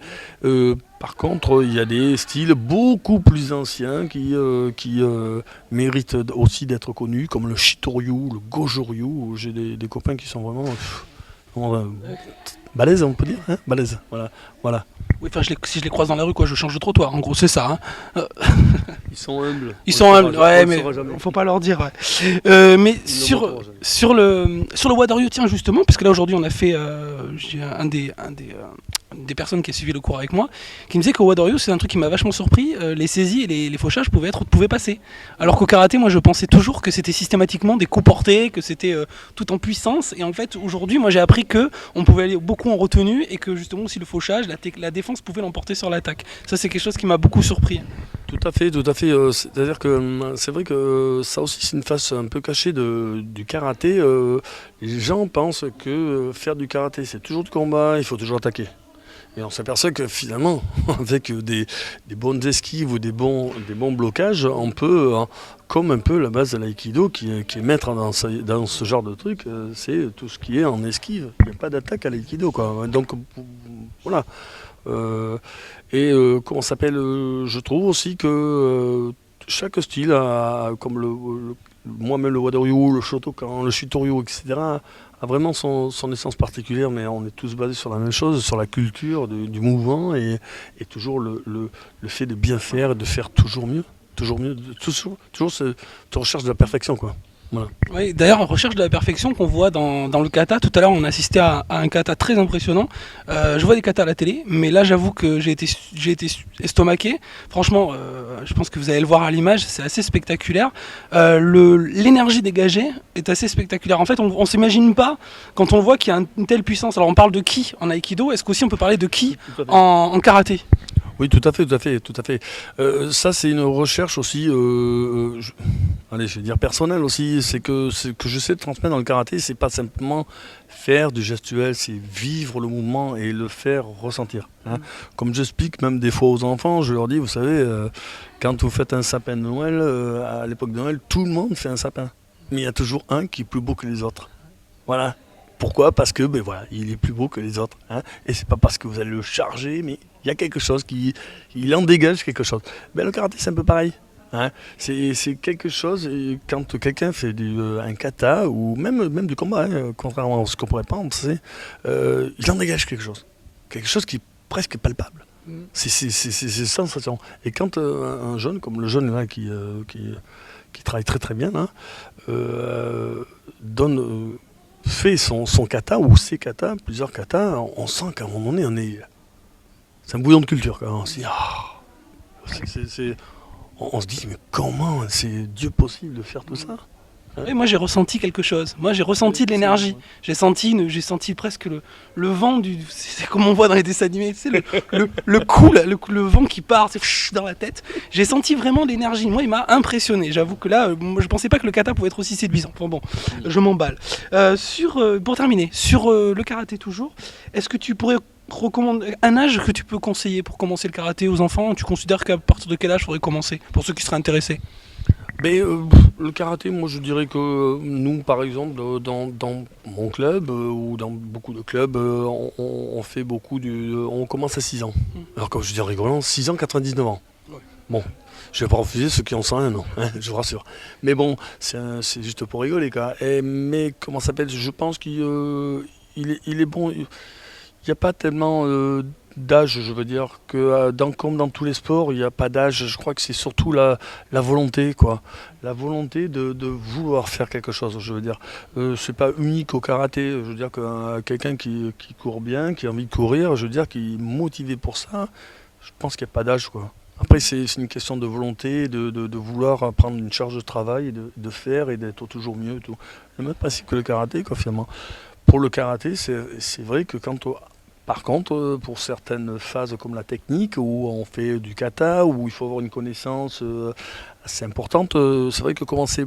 Speaker 5: Par contre, il y a des styles beaucoup plus anciens qui méritent aussi d'être connus, comme le Shitoryu, le Gojo-ryu, où j'ai des copains qui sont vraiment balèzes, on peut dire, hein, balèzes, voilà.
Speaker 2: Oui, enfin, si je les croise dans la rue, quoi, je change de trottoir. En gros, c'est ça. Hein.
Speaker 5: Ils sont humbles.
Speaker 2: Ils sont humbles, ouais, mais faut pas leur dire. Ouais. Mais sur le Wado-ryu, tiens, justement, parce que là aujourd'hui on a fait, j'ai un des personnes qui a suivi le cours avec moi, qui me disait qu'au Wado-ryu, c'est un truc qui m'a vachement surpris. Les saisies et les fauchages pouvaient passer. Alors qu'au karaté, moi, je pensais toujours que c'était systématiquement des coups portés, que c'était tout en puissance. Et en fait, aujourd'hui, moi, j'ai appris que on pouvait aller beaucoup en retenue et que justement aussi le fauchage, la défense pouvait l'emporter sur l'attaque. Ça, c'est quelque chose qui m'a beaucoup surpris.
Speaker 5: Tout à fait. C'est-à-dire que c'est vrai que ça aussi, c'est une face un peu cachée du karaté. Les gens pensent que faire du karaté, c'est toujours du combat, il faut toujours attaquer. Et on s'aperçoit que finalement, avec des bonnes esquives ou des bons blocages, on peut, comme un peu la base de l'aïkido, qui est maître dans ce genre de truc, c'est tout ce qui est en esquive. Il n'y a pas d'attaque à l'aïkido, quoi. Donc voilà. Comment s'appelle, je trouve aussi que chaque style a, comme moi-même le Wado-ryu, le Shotokan, le Shitoryu, etc., a vraiment son essence particulière, mais on est tous basés sur la même chose, sur la culture du mouvement et toujours le fait de bien faire et de faire toujours mieux, toujours cette recherche de la perfection, quoi. Voilà.
Speaker 2: Oui, d'ailleurs, en recherche de la perfection qu'on voit dans le kata, tout à l'heure on a assisté à un kata très impressionnant. Je vois des katas à la télé, mais là j'avoue que j'ai été estomaqué. Franchement, je pense que vous allez le voir à l'image, c'est assez spectaculaire. L'énergie dégagée est assez spectaculaire. En fait, on s'imagine pas quand on voit qu'il y a une telle puissance. Alors on parle de ki en aïkido, est-ce qu'aussi on peut parler de ki en karaté ?
Speaker 5: Oui, tout à fait. Ça, c'est une recherche aussi, je vais dire personnelle aussi. C'est que ce que j'essaie de transmettre dans le karaté, c'est pas simplement faire du gestuel, c'est vivre le mouvement et le faire ressentir. Hein. Comme j'explique même des fois aux enfants, je leur dis, vous savez, quand vous faites un sapin de Noël, à l'époque de Noël, tout le monde fait un sapin. Mais il y a toujours un qui est plus beau que les autres. Voilà. Pourquoi ? Parce que il est plus beau que les autres. Hein. Et c'est pas parce que vous allez le charger, mais il y a quelque chose il en dégage quelque chose. Le karaté, c'est un peu pareil. Hein. C'est quelque chose, et quand quelqu'un fait un kata, ou même du combat, hein, contrairement à ce qu'on pourrait penser, il en dégage quelque chose. Quelque chose qui est presque palpable. C'est sensation. Et quand un jeune, comme le jeune là, qui travaille très très bien, là, fait son kata ou ses katas, plusieurs katas, on sent qu'à un moment donné, c'est un bouillon de culture. Quoi. On se dit, on se dit, mais comment c'est Dieu possible de faire tout ça ?
Speaker 2: Et moi j'ai ressenti quelque chose. Moi j'ai ressenti de l'énergie. J'ai senti presque le vent c'est comme on voit dans les dessins animés, tu sais, le coup, là, le vent qui part dans la tête. J'ai senti vraiment l'énergie. Moi il m'a impressionné. J'avoue que là, je pensais pas que le kata pouvait être aussi séduisant. Enfin bon, je m'emballe. Pour terminer, sur le karaté toujours, est-ce que tu pourrais recommander un âge que tu peux conseiller pour commencer le karaté aux enfants ? Tu considères qu'à partir de quel âge il faudrait commencer pour ceux qui seraient intéressés ?
Speaker 5: Le karaté, moi je dirais que nous, par exemple, dans mon club ou dans beaucoup de clubs, on fait beaucoup on commence à 6 ans. Alors comme je dis en rigolant, 6 ans, 99 ans. Ouais. Bon, je vais pas refuser ceux qui ont 101 ans, hein, je vous rassure. Mais bon, c'est juste pour rigoler, quoi. Mais comment ça s'appelle ? Je pense qu'il est bon. Il n'y a pas tellement d'âge, je veux dire, que comme dans tous les sports, il n'y a pas d'âge. Je crois que c'est surtout la volonté, quoi. La volonté de vouloir faire quelque chose, je veux dire. C'est pas unique au karaté. Je veux dire que quelqu'un qui court bien, qui a envie de courir, je veux dire, qui est motivé pour ça, je pense qu'il n'y a pas d'âge, quoi. Après, c'est une question de volonté, de vouloir prendre une charge de travail, et de faire et d'être toujours mieux. Tout. Le même principe que le karaté, quoi, finalement. Pour le karaté, c'est vrai que quand Par contre, pour certaines phases comme la technique, où on fait du kata, où il faut avoir une connaissance assez importante, c'est vrai que commencer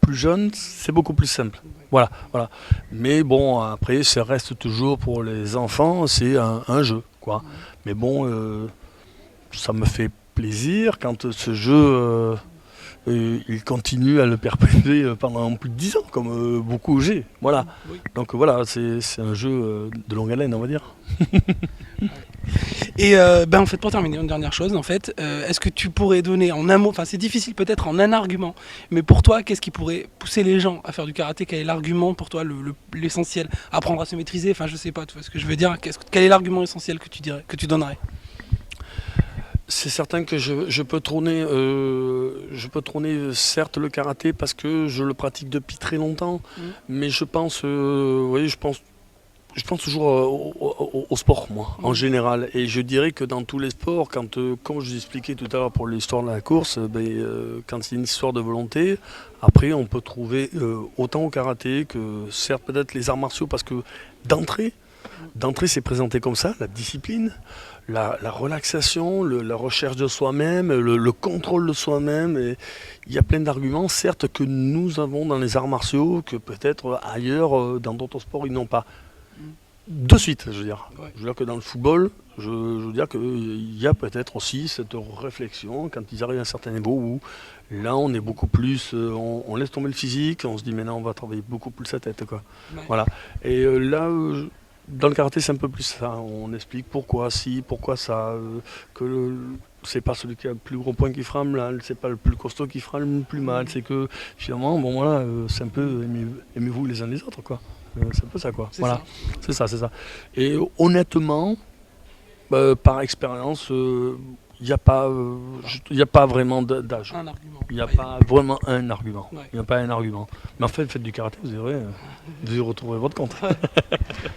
Speaker 5: plus jeune, c'est beaucoup plus simple. Voilà. Mais bon, après, ça reste toujours pour les enfants, c'est un jeu, quoi. Mais bon, ça me fait plaisir quand ce jeu, il continue à le perpétuer pendant plus de 10 ans, comme beaucoup j'ai. Voilà.
Speaker 2: Oui.
Speaker 5: Donc voilà, c'est un jeu de longue haleine, on va dire.
Speaker 2: Et en fait, pour terminer, une dernière chose, en fait, est-ce que tu pourrais donner en un mot, enfin c'est difficile peut-être en un argument, mais pour toi, qu'est-ce qui pourrait pousser les gens à faire du karaté? Quel est l'argument pour toi, l'essentiel? Apprendre à se maîtriser, enfin je sais pas, tu vois ce que je veux dire. Quel est l'argument essentiel que tu donnerais?
Speaker 5: C'est certain que je peux trôner certes le karaté parce que je le pratique depuis très longtemps, mais je pense toujours au sport, moi, en général. Et je dirais que dans tous les sports, comme je vous expliquais tout à l'heure pour l'histoire de la course, quand c'est une histoire de volonté, après on peut trouver autant au karaté que certes peut-être les arts martiaux, parce que d'entrée c'est présenté comme ça, la discipline, la relaxation, la recherche de soi-même, le contrôle de soi-même. Et il y a plein d'arguments, certes, que nous avons dans les arts martiaux, que peut-être ailleurs, dans d'autres sports, ils n'ont pas. De suite, je veux dire.
Speaker 2: Ouais.
Speaker 5: Je veux dire que dans le football, je veux dire qu'il y a peut-être aussi cette réflexion quand ils arrivent à un certain niveau où là on est beaucoup plus, on laisse tomber le physique, on se dit maintenant on va travailler beaucoup plus la tête, quoi.
Speaker 2: Ouais.
Speaker 5: Voilà. Et dans le karaté c'est un peu plus ça. On explique pourquoi ça, c'est pas celui qui a le plus gros point qui fera mal, c'est pas le plus costaud qui fera le plus mal, c'est que finalement bon voilà, c'est un peu aimez-vous les uns les autres, quoi. C'est un peu ça, quoi. Voilà. C'est ça. Et honnêtement, par expérience, il n'y a pas vraiment d'âge.
Speaker 2: Un argument.
Speaker 5: Il n'y a pas vraiment un argument.
Speaker 2: Ouais.
Speaker 5: Il n'y a pas un argument. Mais en fait, faites du karaté, vous retrouverez votre compte.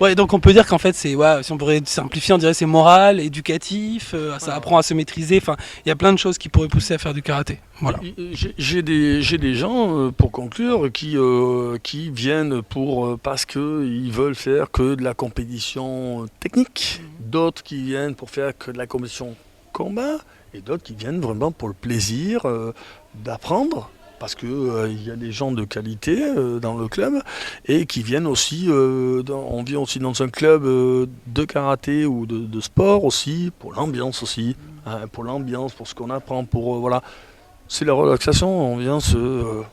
Speaker 2: Ouais, donc on peut dire qu'en fait, si on pourrait simplifier, on dirait c'est moral, éducatif, ça apprend à se maîtriser. Enfin, il y a plein de choses qui pourraient pousser à faire du karaté. Voilà.
Speaker 5: J'ai des gens, pour conclure, qui viennent parce qu'ils veulent faire que de la compétition technique. D'autres qui viennent pour faire que de la compétition combat. Et d'autres qui viennent vraiment pour le plaisir d'apprendre. Parce qu'il y a des gens de qualité dans le club et qui viennent aussi, on vient aussi dans un club de karaté ou de sport aussi, pour l'ambiance aussi, pour ce qu'on apprend, voilà. C'est la relaxation, on vient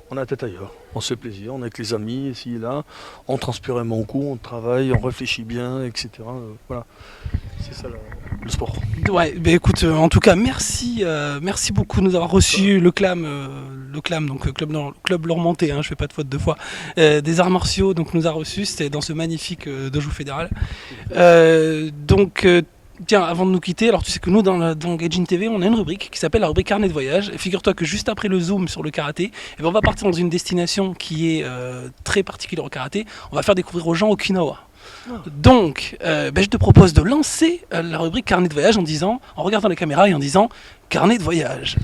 Speaker 5: on a la tête ailleurs, on se fait plaisir, on est avec les amis, ici et là, on transpire un bon coup, on travaille, on réfléchit bien, etc. Voilà, c'est ça le sport.
Speaker 2: Ouais, écoute, en tout cas, merci beaucoup de nous avoir reçu le CLAM, donc Club Lormontais, je fais pas de faute deux fois, des arts martiaux, donc nous a reçus, c'était dans ce magnifique dojo fédéral. Tiens, avant de nous quitter, alors tu sais que nous dans Gaijin TV, on a une rubrique qui s'appelle la rubrique carnet de voyage. Et figure-toi que juste après le zoom sur le karaté, on va partir dans une destination qui est très particulière au karaté. On va faire découvrir aux gens Okinawa. Donc, je te propose de lancer la rubrique carnet de voyage en regardant les caméras et en disant carnet de voyage.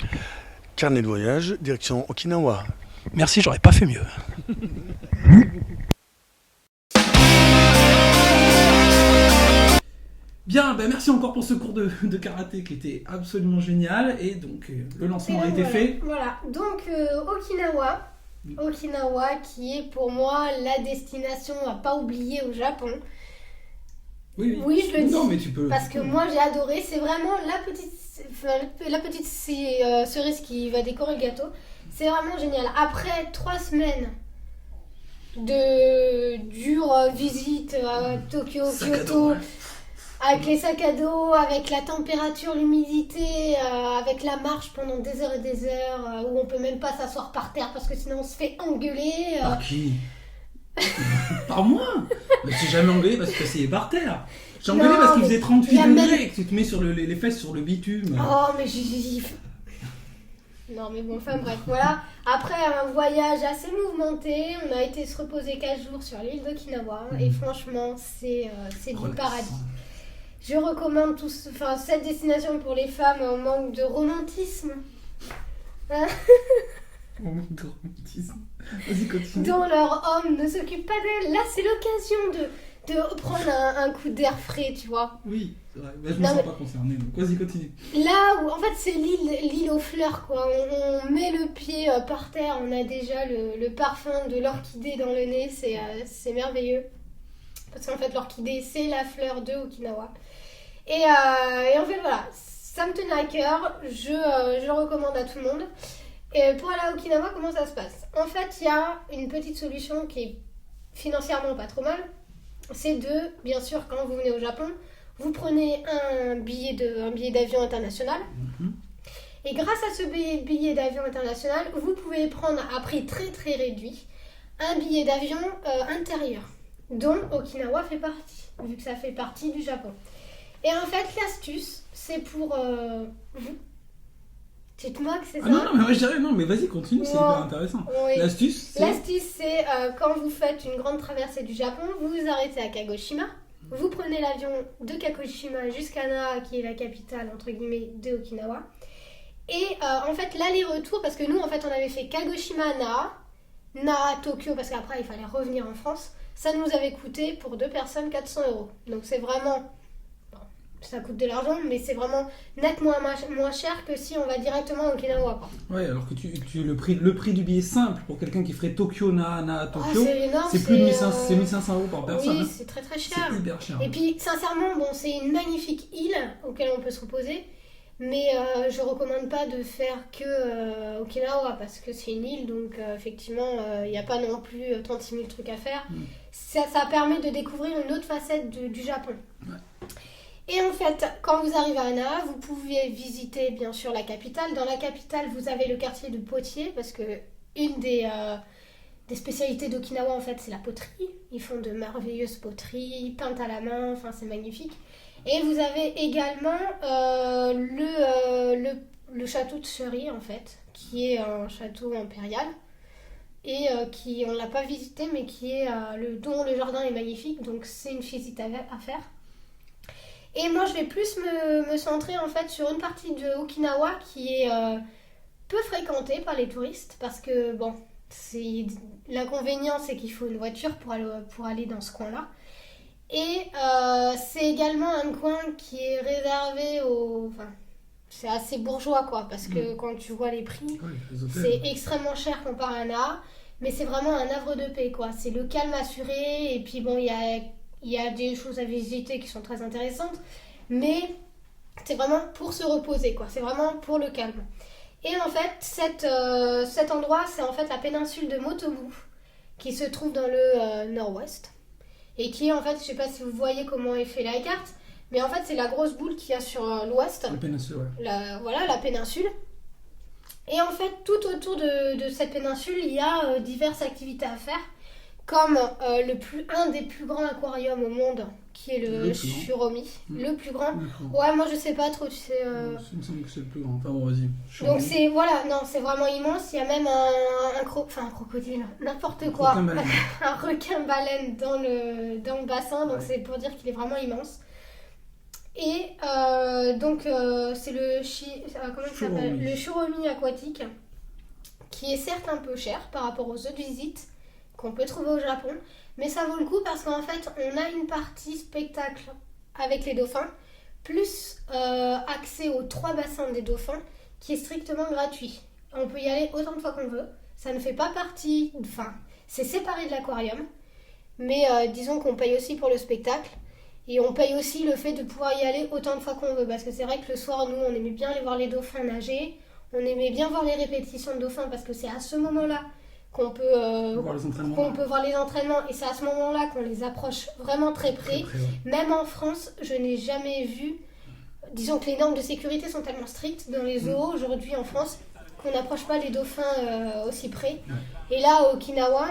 Speaker 5: Carnet de voyage, direction Okinawa.
Speaker 2: Merci, j'aurais pas fait mieux.
Speaker 4: Bien, merci encore pour ce cours de karaté qui était absolument génial. Et donc, le lancement a été fait.
Speaker 3: Voilà, donc Okinawa qui est pour moi la destination à pas oublier au Japon. Oui, je le dis.
Speaker 4: Non, mais tu peux.
Speaker 3: Parce que moi j'ai adoré, c'est vraiment la petite cerise qui va décorer le gâteau. C'est vraiment génial. Après 3 semaines de dure visite à Tokyo, Kyoto, avec les sacs à dos, avec la température, l'humidité, avec la marche pendant des heures et des heures, où on peut même pas s'asseoir par terre parce que sinon on se fait engueuler.
Speaker 4: Par qui? Par moi? Je suis jamais engueulé parce que c'est par terre. J'ai engueulé parce qu'il faisait 38 degrés et que tu te mets sur les fesses sur le bitume.
Speaker 3: Oh, mais non, mais bon, enfin bref, voilà. Après un voyage assez mouvementé, on a été se reposer 4 jours sur l'île d'Okinawa et franchement, c'est du paradis. Je recommande cette destination pour les femmes en manque de romantisme.
Speaker 4: En manque de romantisme. Vas-y, continue.
Speaker 3: Dont leur homme ne s'occupe pas d'elle. Là, c'est l'occasion de prendre un coup d'air frais, tu vois.
Speaker 4: Oui, c'est vrai. Mais je me sens pas concerné, donc vas-y, continue.
Speaker 3: Là où, en fait, c'est l'île aux fleurs, quoi. On met le pied par terre, on a déjà le parfum de l'orchidée dans le nez, c'est merveilleux. Parce qu'en fait, l'orchidée, c'est la fleur de Okinawa. Et en fait, voilà, ça me tenait à cœur, je le recommande à tout le monde. Et pour aller à Okinawa, comment ça se passe? En fait, il y a une petite solution qui est financièrement pas trop mal. C'est bien sûr, quand vous venez au Japon, vous prenez un billet d'avion international. Et grâce à ce billet d'avion international, vous pouvez prendre à prix très très réduit un billet d'avion intérieur, dont Okinawa fait partie, vu que ça fait partie du Japon. Et en fait, l'astuce, c'est pour vous. Dites-moi que c'est ça.
Speaker 4: Non, mais moi je dirais non, mais vas-y, continue, c'est hyper intéressant.
Speaker 3: Oui.
Speaker 4: L'astuce, c'est
Speaker 3: quand vous faites une grande traversée du Japon, vous vous arrêtez à Kagoshima. Vous prenez l'avion de Kagoshima jusqu'à Naha, qui est la capitale, entre guillemets, de Okinawa. Et en fait, l'aller-retour, parce que nous, en fait, on avait fait Kagoshima-Naha, Naha-Tokyo, parce qu'après, il fallait revenir en France. Ça nous avait coûté, pour 2 personnes, 400 €. Donc c'est vraiment... Ça coûte de l'argent, mais c'est vraiment nettement moins cher que si on va directement à Okinawa, quoi.
Speaker 4: Ouais, alors que le prix du billet simple pour quelqu'un qui ferait Tokyo, Naha, Tokyo,
Speaker 3: c'est énorme,
Speaker 4: c'est plus de 1500 € par personne.
Speaker 3: Oui,
Speaker 4: hein.
Speaker 3: c'est très très cher.
Speaker 4: C'est hyper cher.
Speaker 3: Et puis, sincèrement, bon, c'est une magnifique île auquel on peut se reposer, mais je recommande pas de faire que Okinawa, parce que c'est une île, donc effectivement, il n'y a pas non plus 36 000 trucs à faire. Ça permet de découvrir une autre facette du Japon.
Speaker 4: Ouais.
Speaker 3: Et en fait, quand vous arrivez à Naha, vous pouvez visiter bien sûr la capitale. Dans la capitale, vous avez le quartier de potier, parce que une des spécialités d'Okinawa, en fait, c'est la poterie. Ils font de merveilleuses poteries, peintes à la main, enfin c'est magnifique. Et vous avez également le château de Seri, en fait, qui est un château impérial. Et qui, on ne l'a pas visité, mais dont le jardin est magnifique, donc c'est une visite à faire. Et moi, je vais plus me centrer en fait sur une partie de Okinawa qui est peu fréquentée par les touristes parce que, bon, l'inconvénient, c'est qu'il faut une voiture pour aller dans ce coin-là. Et c'est également un coin qui est réservé Enfin, c'est assez bourgeois, quoi, parce que quand tu vois les prix, c'est extrêmement cher comparé à Naha, mais c'est vraiment un havre de paix, quoi. C'est le calme assuré, et puis bon, il y a des choses à visiter qui sont très intéressantes, mais c'est vraiment pour se reposer, quoi. C'est vraiment pour le calme. Et en fait, cet endroit, c'est en fait la péninsule de Motobu, qui se trouve dans le nord-ouest, et qui est en fait, je sais pas si vous voyez comment est fait la carte, mais en fait, c'est la grosse boule qu'il y a sur l'ouest. La
Speaker 4: péninsule, ouais.
Speaker 3: Voilà, la péninsule. Et en fait, tout autour de cette péninsule, il y a diverses activités à faire, comme un des plus grands aquariums au monde, qui est le Shuromi, le plus grand. Ouais, moi je sais pas trop, tu sais.
Speaker 4: Il me semble que c'est le plus grand. Enfin bon, vas-y.
Speaker 3: Donc c'est vraiment immense. Il y a même un crocodile, n'importe quoi, un requin-baleine dans le bassin. Donc c'est pour dire qu'il est vraiment immense. Et donc c'est le Shuromi aquatique, qui est certes un peu cher par rapport aux autres visites qu'on peut trouver au Japon, mais ça vaut le coup parce qu'en fait on a une partie spectacle avec les dauphins, plus accès aux 3 bassins des dauphins, qui est strictement gratuit. On peut y aller autant de fois qu'on veut, ça ne fait pas partie, enfin c'est séparé de l'aquarium, mais disons qu'on paye aussi pour le spectacle, et on paye aussi le fait de pouvoir y aller autant de fois qu'on veut, parce que c'est vrai que le soir, nous on aimait bien aller voir les dauphins nager, on aimait bien voir les répétitions de dauphins, parce que c'est à ce moment-là qu'on peut voir les entraînements, et c'est à ce moment-là qu'on les approche vraiment très près. Même en France, je n'ai jamais vu, disons que les normes de sécurité sont tellement strictes dans les zoos aujourd'hui en France qu'on n'approche pas les dauphins aussi près. Et là, à Okinawa,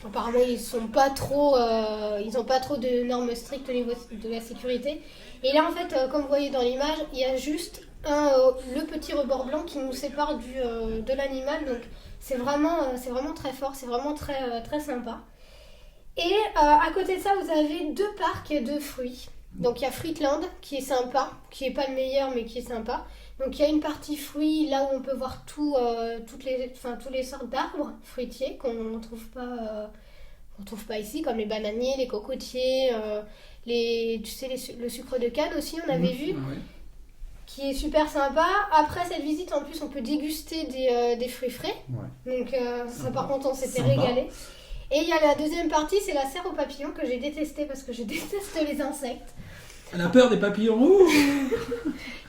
Speaker 3: apparemment ils n'ont pas trop de normes strictes au niveau de la sécurité. Et là, en fait, comme vous voyez dans l'image, il y a juste le petit rebord blanc qui nous sépare de l'animal, donc c'est vraiment très fort, c'est vraiment très, très sympa. Et à côté de ça, vous avez 2 parcs de fruits. Donc il y a Fruitland qui est sympa, qui n'est pas le meilleur mais qui est sympa. Donc il y a une partie fruits là où on peut voir toutes les sortes d'arbres fruitiers qu'on ne trouve pas qu'on trouve pas ici, comme les bananiers, les cocotiers, le sucre de canne aussi, on avait vu,
Speaker 4: Ah ouais.
Speaker 3: qui est super sympa. Après cette visite, en plus, on peut déguster des fruits frais.
Speaker 4: Ouais.
Speaker 3: Donc ça, par contre, on s'était
Speaker 4: Sympa.
Speaker 3: régalé. Et il y a la deuxième partie, c'est la serre aux papillons que j'ai détestée parce que je déteste les insectes.
Speaker 4: Elle a peur des papillons. Ouh.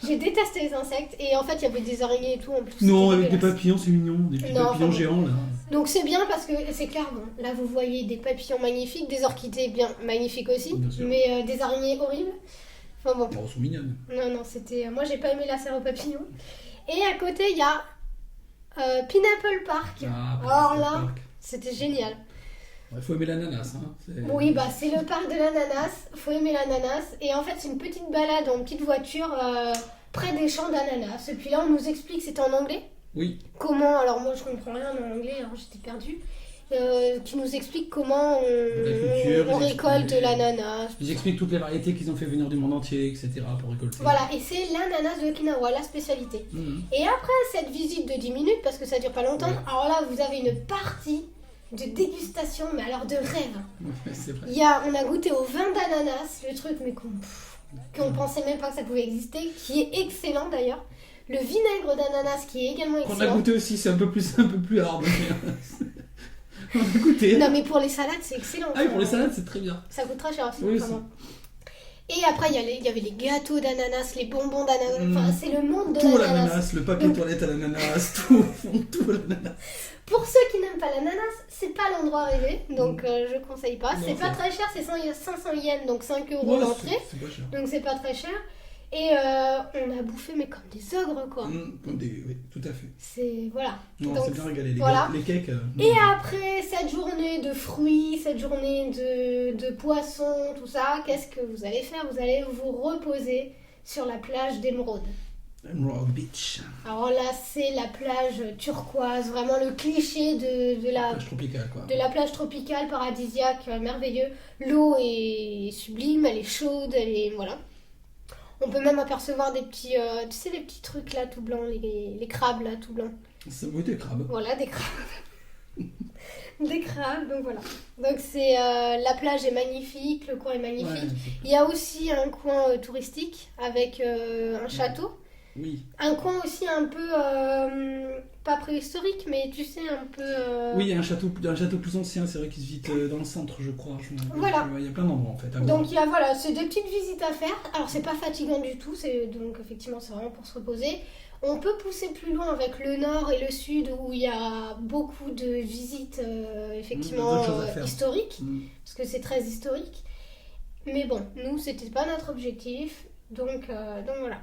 Speaker 3: J'ai détesté les insectes et en fait il y avait des araignées et tout en plus.
Speaker 4: Non,
Speaker 3: c'était
Speaker 4: avec des
Speaker 3: dégueulasse.
Speaker 4: papillons, c'est mignon. Des petits
Speaker 3: Non,
Speaker 4: papillons
Speaker 3: enfin bon.
Speaker 4: géants là.
Speaker 3: Donc c'est bien parce que c'est clair, bon, là vous voyez des papillons magnifiques, des orchidées bien magnifiques aussi,
Speaker 4: Bien sûr.
Speaker 3: mais des araignées horribles. Enfin bon,
Speaker 4: Oh, elles sont mignonnes.
Speaker 3: non, c'était. Moi j'ai pas aimé la serre aux papillons. Et à côté il y a Pineapple Park.
Speaker 4: Ah,
Speaker 3: Alors
Speaker 4: c'est
Speaker 3: là,
Speaker 4: le parc.
Speaker 3: c'était génial.
Speaker 4: Il faut aimer l'ananas. Hein.
Speaker 3: Oui, bah c'est le parc de l'ananas, faut aimer l'ananas. Et en fait, c'est une petite balade en petite voiture près des champs d'ananas. Et puis là, on nous explique, c'était en anglais.
Speaker 4: Oui.
Speaker 3: Comment, alors moi je comprends rien en anglais, alors j'étais perdue. Qui nous explique comment
Speaker 4: culture,
Speaker 3: on
Speaker 4: ils
Speaker 3: récolte
Speaker 4: expliquent-
Speaker 3: l'ananas.
Speaker 4: Ils expliquent toutes les variétés qu'ils ont fait venir du monde entier, etc. pour récolter.
Speaker 3: Voilà, et c'est l'ananas de Okinawa, la spécialité.
Speaker 4: Mhm.
Speaker 3: Et après cette visite de 10 minutes, parce que ça dure pas longtemps,
Speaker 4: Ouais.
Speaker 3: alors là, vous avez une partie de dégustation, mais alors de rêve.
Speaker 4: Ouais, c'est vrai.
Speaker 3: On a goûté au vin d'ananas, le truc, mais qu'on pensait même pas que ça pouvait exister, qui est excellent d'ailleurs. Le vinaigre d'ananas qui est également
Speaker 4: Qu'on a
Speaker 3: excellent.
Speaker 4: goûté aussi, c'est un peu plus hard. On a goûté.
Speaker 3: Non mais pour les salades c'est excellent.
Speaker 4: Ah oui, pour les salades, c'est très bien.
Speaker 3: Ça coûte très cher aussi.
Speaker 4: Oui,
Speaker 3: vraiment. Et après il y avait les gâteaux d'ananas, les bonbons d'ananas,
Speaker 4: Mm.
Speaker 3: enfin c'est le monde de
Speaker 4: Tout
Speaker 3: l'ananas.
Speaker 4: l'ananas, le papier
Speaker 3: Donc-
Speaker 4: toilette à l'ananas, tout l'ananas.
Speaker 3: Pour ceux qui n'aiment pas l'ananas, c'est pas l'endroit rêvé, donc je conseille pas.
Speaker 4: Non,
Speaker 3: C'est pas
Speaker 4: c'est-
Speaker 3: très cher, c'est 500 yens, donc 5 euros
Speaker 4: Ouais,
Speaker 3: d'entrée,
Speaker 4: c'est pas cher.
Speaker 3: donc c'est pas très cher. Et on a bouffé mais comme des ogres quoi.
Speaker 4: Oui, tout à fait.
Speaker 3: C'est voilà.
Speaker 4: Non,
Speaker 3: Donc,
Speaker 4: c'est bien régalé. Les,
Speaker 3: voilà.
Speaker 4: les cakes.
Speaker 3: Et après cette journée de fruits, cette journée de poissons, tout ça, qu'est-ce que vous allez faire? Vous allez vous reposer sur la plage d'Emeraude.
Speaker 4: Emerald Beach.
Speaker 3: Alors là, c'est la plage turquoise, vraiment le cliché de la
Speaker 4: Plage tropicale, quoi.
Speaker 3: de la plage tropicale, paradisiaque, merveilleux. L'eau est sublime, elle est chaude, elle est... Voilà. On peut même apercevoir des petits... tu sais, les petits trucs là, tout blancs, les crabes là, tout blancs.
Speaker 4: Ça goûte des crabes.
Speaker 3: Voilà, des crabes. Des crabes, donc voilà. Donc c'est... la plage est magnifique, le coin est magnifique.
Speaker 4: Ouais,
Speaker 3: Il y a aussi un coin touristique avec un château.
Speaker 4: oui.
Speaker 3: Un coin aussi un peu... pas préhistorique, mais tu sais, un peu...
Speaker 4: Oui, il y a un château plus ancien, c'est vrai qu'il se vide dans le centre, je crois.
Speaker 3: Voilà.
Speaker 4: Il y a plein d'endroits en fait. à voir.
Speaker 3: Donc il y a, voilà, c'est des petites visites à faire. Alors c'est pas fatigant du tout, donc effectivement c'est vraiment pour se reposer. On peut pousser plus loin avec le nord et le sud où il y a beaucoup de visites effectivement
Speaker 4: d'autres choses à faire.
Speaker 3: historiques,
Speaker 4: Mm.
Speaker 3: parce que c'est très historique. Mais bon, nous c'était pas notre objectif, donc voilà.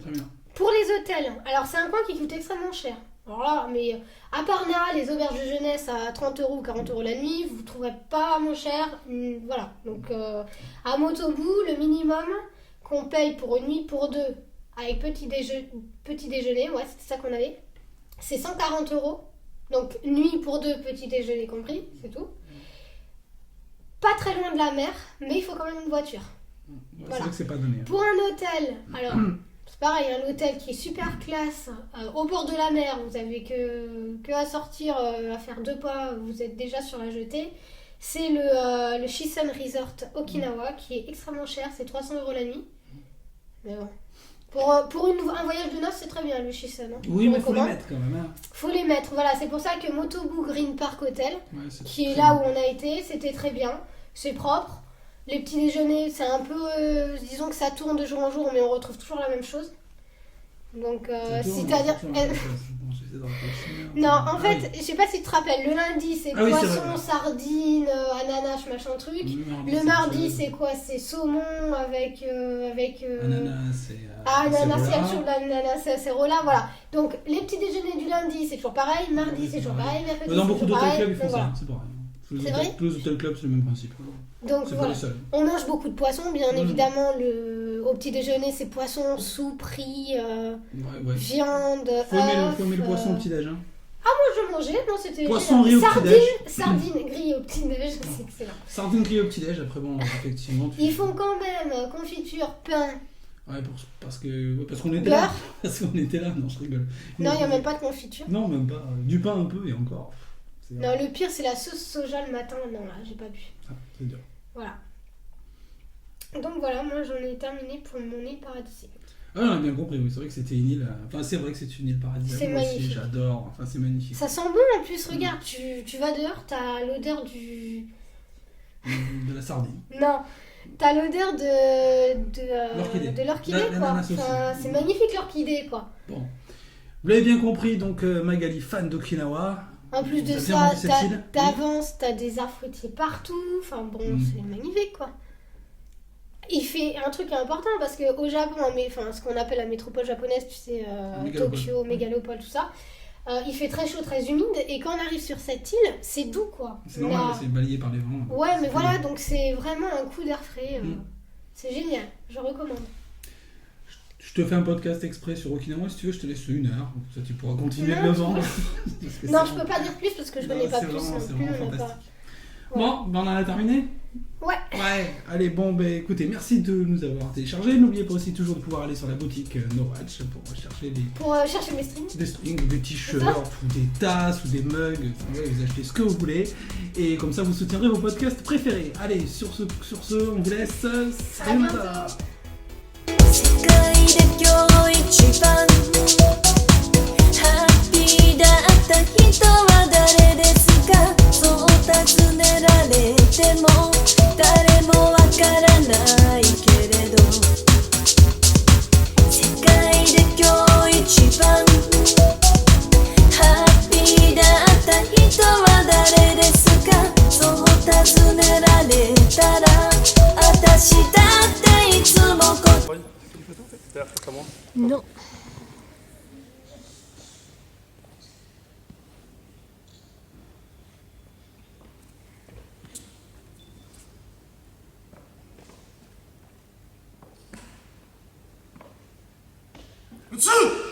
Speaker 4: Très bien.
Speaker 3: Pour les hôtels, alors c'est un coin qui coûte extrêmement cher. Alors là, mais à Parna, les auberges de jeunesse à 30 euros ou 40 euros la nuit, vous ne trouverez pas moins cher. Voilà. Donc à Motobu, le minimum qu'on paye pour une nuit pour deux, avec petit déjeuner, ouais, c'était ça qu'on avait, c'est 140 euros. Donc nuit pour deux, petit déjeuner compris, c'est tout. Pas très loin de la mer, mais il faut quand même une voiture.
Speaker 4: Ouais,
Speaker 3: Voilà.
Speaker 4: C'est vrai que c'est pas donné. hein.
Speaker 3: Pour un hôtel, alors c'est pareil, un hôtel qui est super classe, au bord de la mer, vous avez que à sortir, à faire 2 pas, vous êtes déjà sur la jetée. C'est le Shisen Resort Okinawa qui est extrêmement cher, c'est 300 euros la nuit. Mais bon, pour un voyage de noces, c'est très bien le Shisen. Hein.
Speaker 4: Oui,
Speaker 3: Je
Speaker 4: mais il faut les
Speaker 3: recommande.
Speaker 4: mettre quand même. Hein.
Speaker 3: Faut les mettre, voilà, c'est pour ça que Motobu Green Park Hotel,
Speaker 4: Ouais, c'est
Speaker 3: qui est
Speaker 4: très
Speaker 3: là
Speaker 4: bien.
Speaker 3: où on a été, c'était très bien, c'est propre. Les petits déjeuners, c'est un peu, disons que ça tourne de jour en jour, mais on retrouve toujours la même chose. Donc,
Speaker 4: Ça tourne,
Speaker 3: c'est-à-dire...
Speaker 4: ça tourne, ça tourne. Bon, j'essaie de réfléchir.
Speaker 3: Non, en
Speaker 4: Ah
Speaker 3: fait,
Speaker 4: oui.
Speaker 3: je sais pas si tu te rappelles, le lundi c'est
Speaker 4: Ah oui, c'est
Speaker 3: poisson,
Speaker 4: vrai.
Speaker 3: sardines, ananas, machin truc. Le mardi c'est quoi? C'est saumon avec...
Speaker 4: Ananas et.
Speaker 3: ananas, il y a
Speaker 4: céréales.
Speaker 3: toujours de l'ananas, acérola, voilà. Donc les petits déjeuners du lundi c'est toujours pareil, mardi
Speaker 4: Oui,
Speaker 3: c'est
Speaker 4: c'est
Speaker 3: toujours
Speaker 4: pareil.
Speaker 3: pareil, mercredi
Speaker 4: Mais dans
Speaker 3: c'est
Speaker 4: beaucoup
Speaker 3: toujours
Speaker 4: d'hôtels
Speaker 3: pareil.
Speaker 4: clubs, ils font
Speaker 3: Donc, voilà.
Speaker 4: ça, c'est pareil. Tous les
Speaker 3: C'est
Speaker 4: hôtels-
Speaker 3: vrai
Speaker 4: tous les hôtels clubs, c'est le même principe.
Speaker 3: Donc
Speaker 4: C'est pas
Speaker 3: voilà.
Speaker 4: les seuls.
Speaker 3: On mange beaucoup de poissons, bien
Speaker 4: Mm.
Speaker 3: évidemment. Au petit déjeuner, c'est poisson, soupe, riz,
Speaker 4: Ouais.
Speaker 3: viande,
Speaker 4: Faut aimer le poisson au petit-déj. Hein.
Speaker 3: Moi, je mangeais, non, c'était
Speaker 4: Poisson,
Speaker 3: génial.
Speaker 4: riz au petit-déj.
Speaker 3: Sardines grillées au petit-déj, c'est excellent.
Speaker 4: Sardines grillées au petit-déj, après bon, effectivement.
Speaker 3: Ils font quand même confiture, pain,
Speaker 4: Ouais, parce qu'on était
Speaker 3: beurre.
Speaker 4: là. Parce qu'on était là, non, je rigole.
Speaker 3: Non, il n'y a même pas de confiture.
Speaker 4: Non, même pas. Du pain un peu et encore.
Speaker 3: Non, le pire, c'est la sauce soja le matin. Non, là, j'ai pas bu.
Speaker 4: Ah, c'est dur.
Speaker 3: Voilà. Donc voilà, moi j'en ai terminé pour mon île paradisiaque.
Speaker 4: Ah, on a bien compris, oui, c'est vrai que c'était une île. Enfin, c'est vrai que c'est une île paradisiaque.
Speaker 3: C'est
Speaker 4: Moi aussi,
Speaker 3: magnifique.
Speaker 4: j'adore. Enfin, c'est magnifique.
Speaker 3: Ça sent bon en plus, regarde, tu vas dehors, t'as l'odeur du.
Speaker 4: De la sardine.
Speaker 3: Non, t'as l'odeur
Speaker 4: L'orchidée.
Speaker 3: de l'orchidée,
Speaker 4: La-
Speaker 3: quoi.
Speaker 4: l'ananas aussi.
Speaker 3: Enfin, c'est magnifique l'orchidée, quoi.
Speaker 4: Bon. Vous l'avez bien compris, donc Magali, fan d'Okinawa.
Speaker 3: En plus de
Speaker 4: Vous avez bien
Speaker 3: ça,
Speaker 4: vendu cette île
Speaker 3: t'avances, t'as des arbres fruitiers partout. Enfin bon, c'est magnifique, quoi. Il fait un truc important parce qu'au Japon, ce qu'on appelle la métropole japonaise, tu sais,
Speaker 4: Mégalopole.
Speaker 3: Tokyo, mégalopole, tout ça, il fait très chaud, très humide. Et quand on arrive sur cette île, c'est doux, quoi.
Speaker 4: C'est normal,
Speaker 3: Là-
Speaker 4: mais c'est balayé par les vents.
Speaker 3: Ouais, mais
Speaker 4: C'est
Speaker 3: voilà,
Speaker 4: bien.
Speaker 3: donc c'est vraiment un coup d'air frais.
Speaker 4: Mm.
Speaker 3: C'est génial, je recommande.
Speaker 4: Je te fais un podcast exprès sur Okinawa, si tu veux, je te laisse 1 heure. Ça, tu pourras continuer
Speaker 3: Non,
Speaker 4: de le
Speaker 3: tu
Speaker 4: vendre.
Speaker 3: peux-
Speaker 4: Parce que
Speaker 3: Non,
Speaker 4: c'est
Speaker 3: je peux pas dire plus parce que je
Speaker 4: Non,
Speaker 3: connais pas
Speaker 4: c'est
Speaker 3: plus
Speaker 4: vraiment-
Speaker 3: non
Speaker 4: c'est
Speaker 3: plus.
Speaker 4: vraiment
Speaker 3: on n'a pas-
Speaker 4: fantastique.
Speaker 3: Ouais.
Speaker 4: Bon, ben on en a terminé.
Speaker 3: Ouais.
Speaker 4: Ouais, allez, bon, ben écoutez, merci de nous avoir téléchargés. N'oubliez pas aussi toujours de pouvoir aller sur la boutique No Watch pour chercher
Speaker 3: Pour chercher mes strings.
Speaker 4: des strings, ou des t-shirts, ou des tasses, ou des mugs. Enfin, ouais, vous achetez ce que vous voulez. Et comme ça, vous soutiendrez vos podcasts préférés. Allez, sur ce on vous laisse. Sayonara.
Speaker 6: 世界で今日一番ハッピーだった人は誰ですかそう尋ねられても誰もわからないけれど世界で今日一番ハッピーだった人は誰ですかそう尋ねられたら私だっていつもこ Non.
Speaker 7: Two!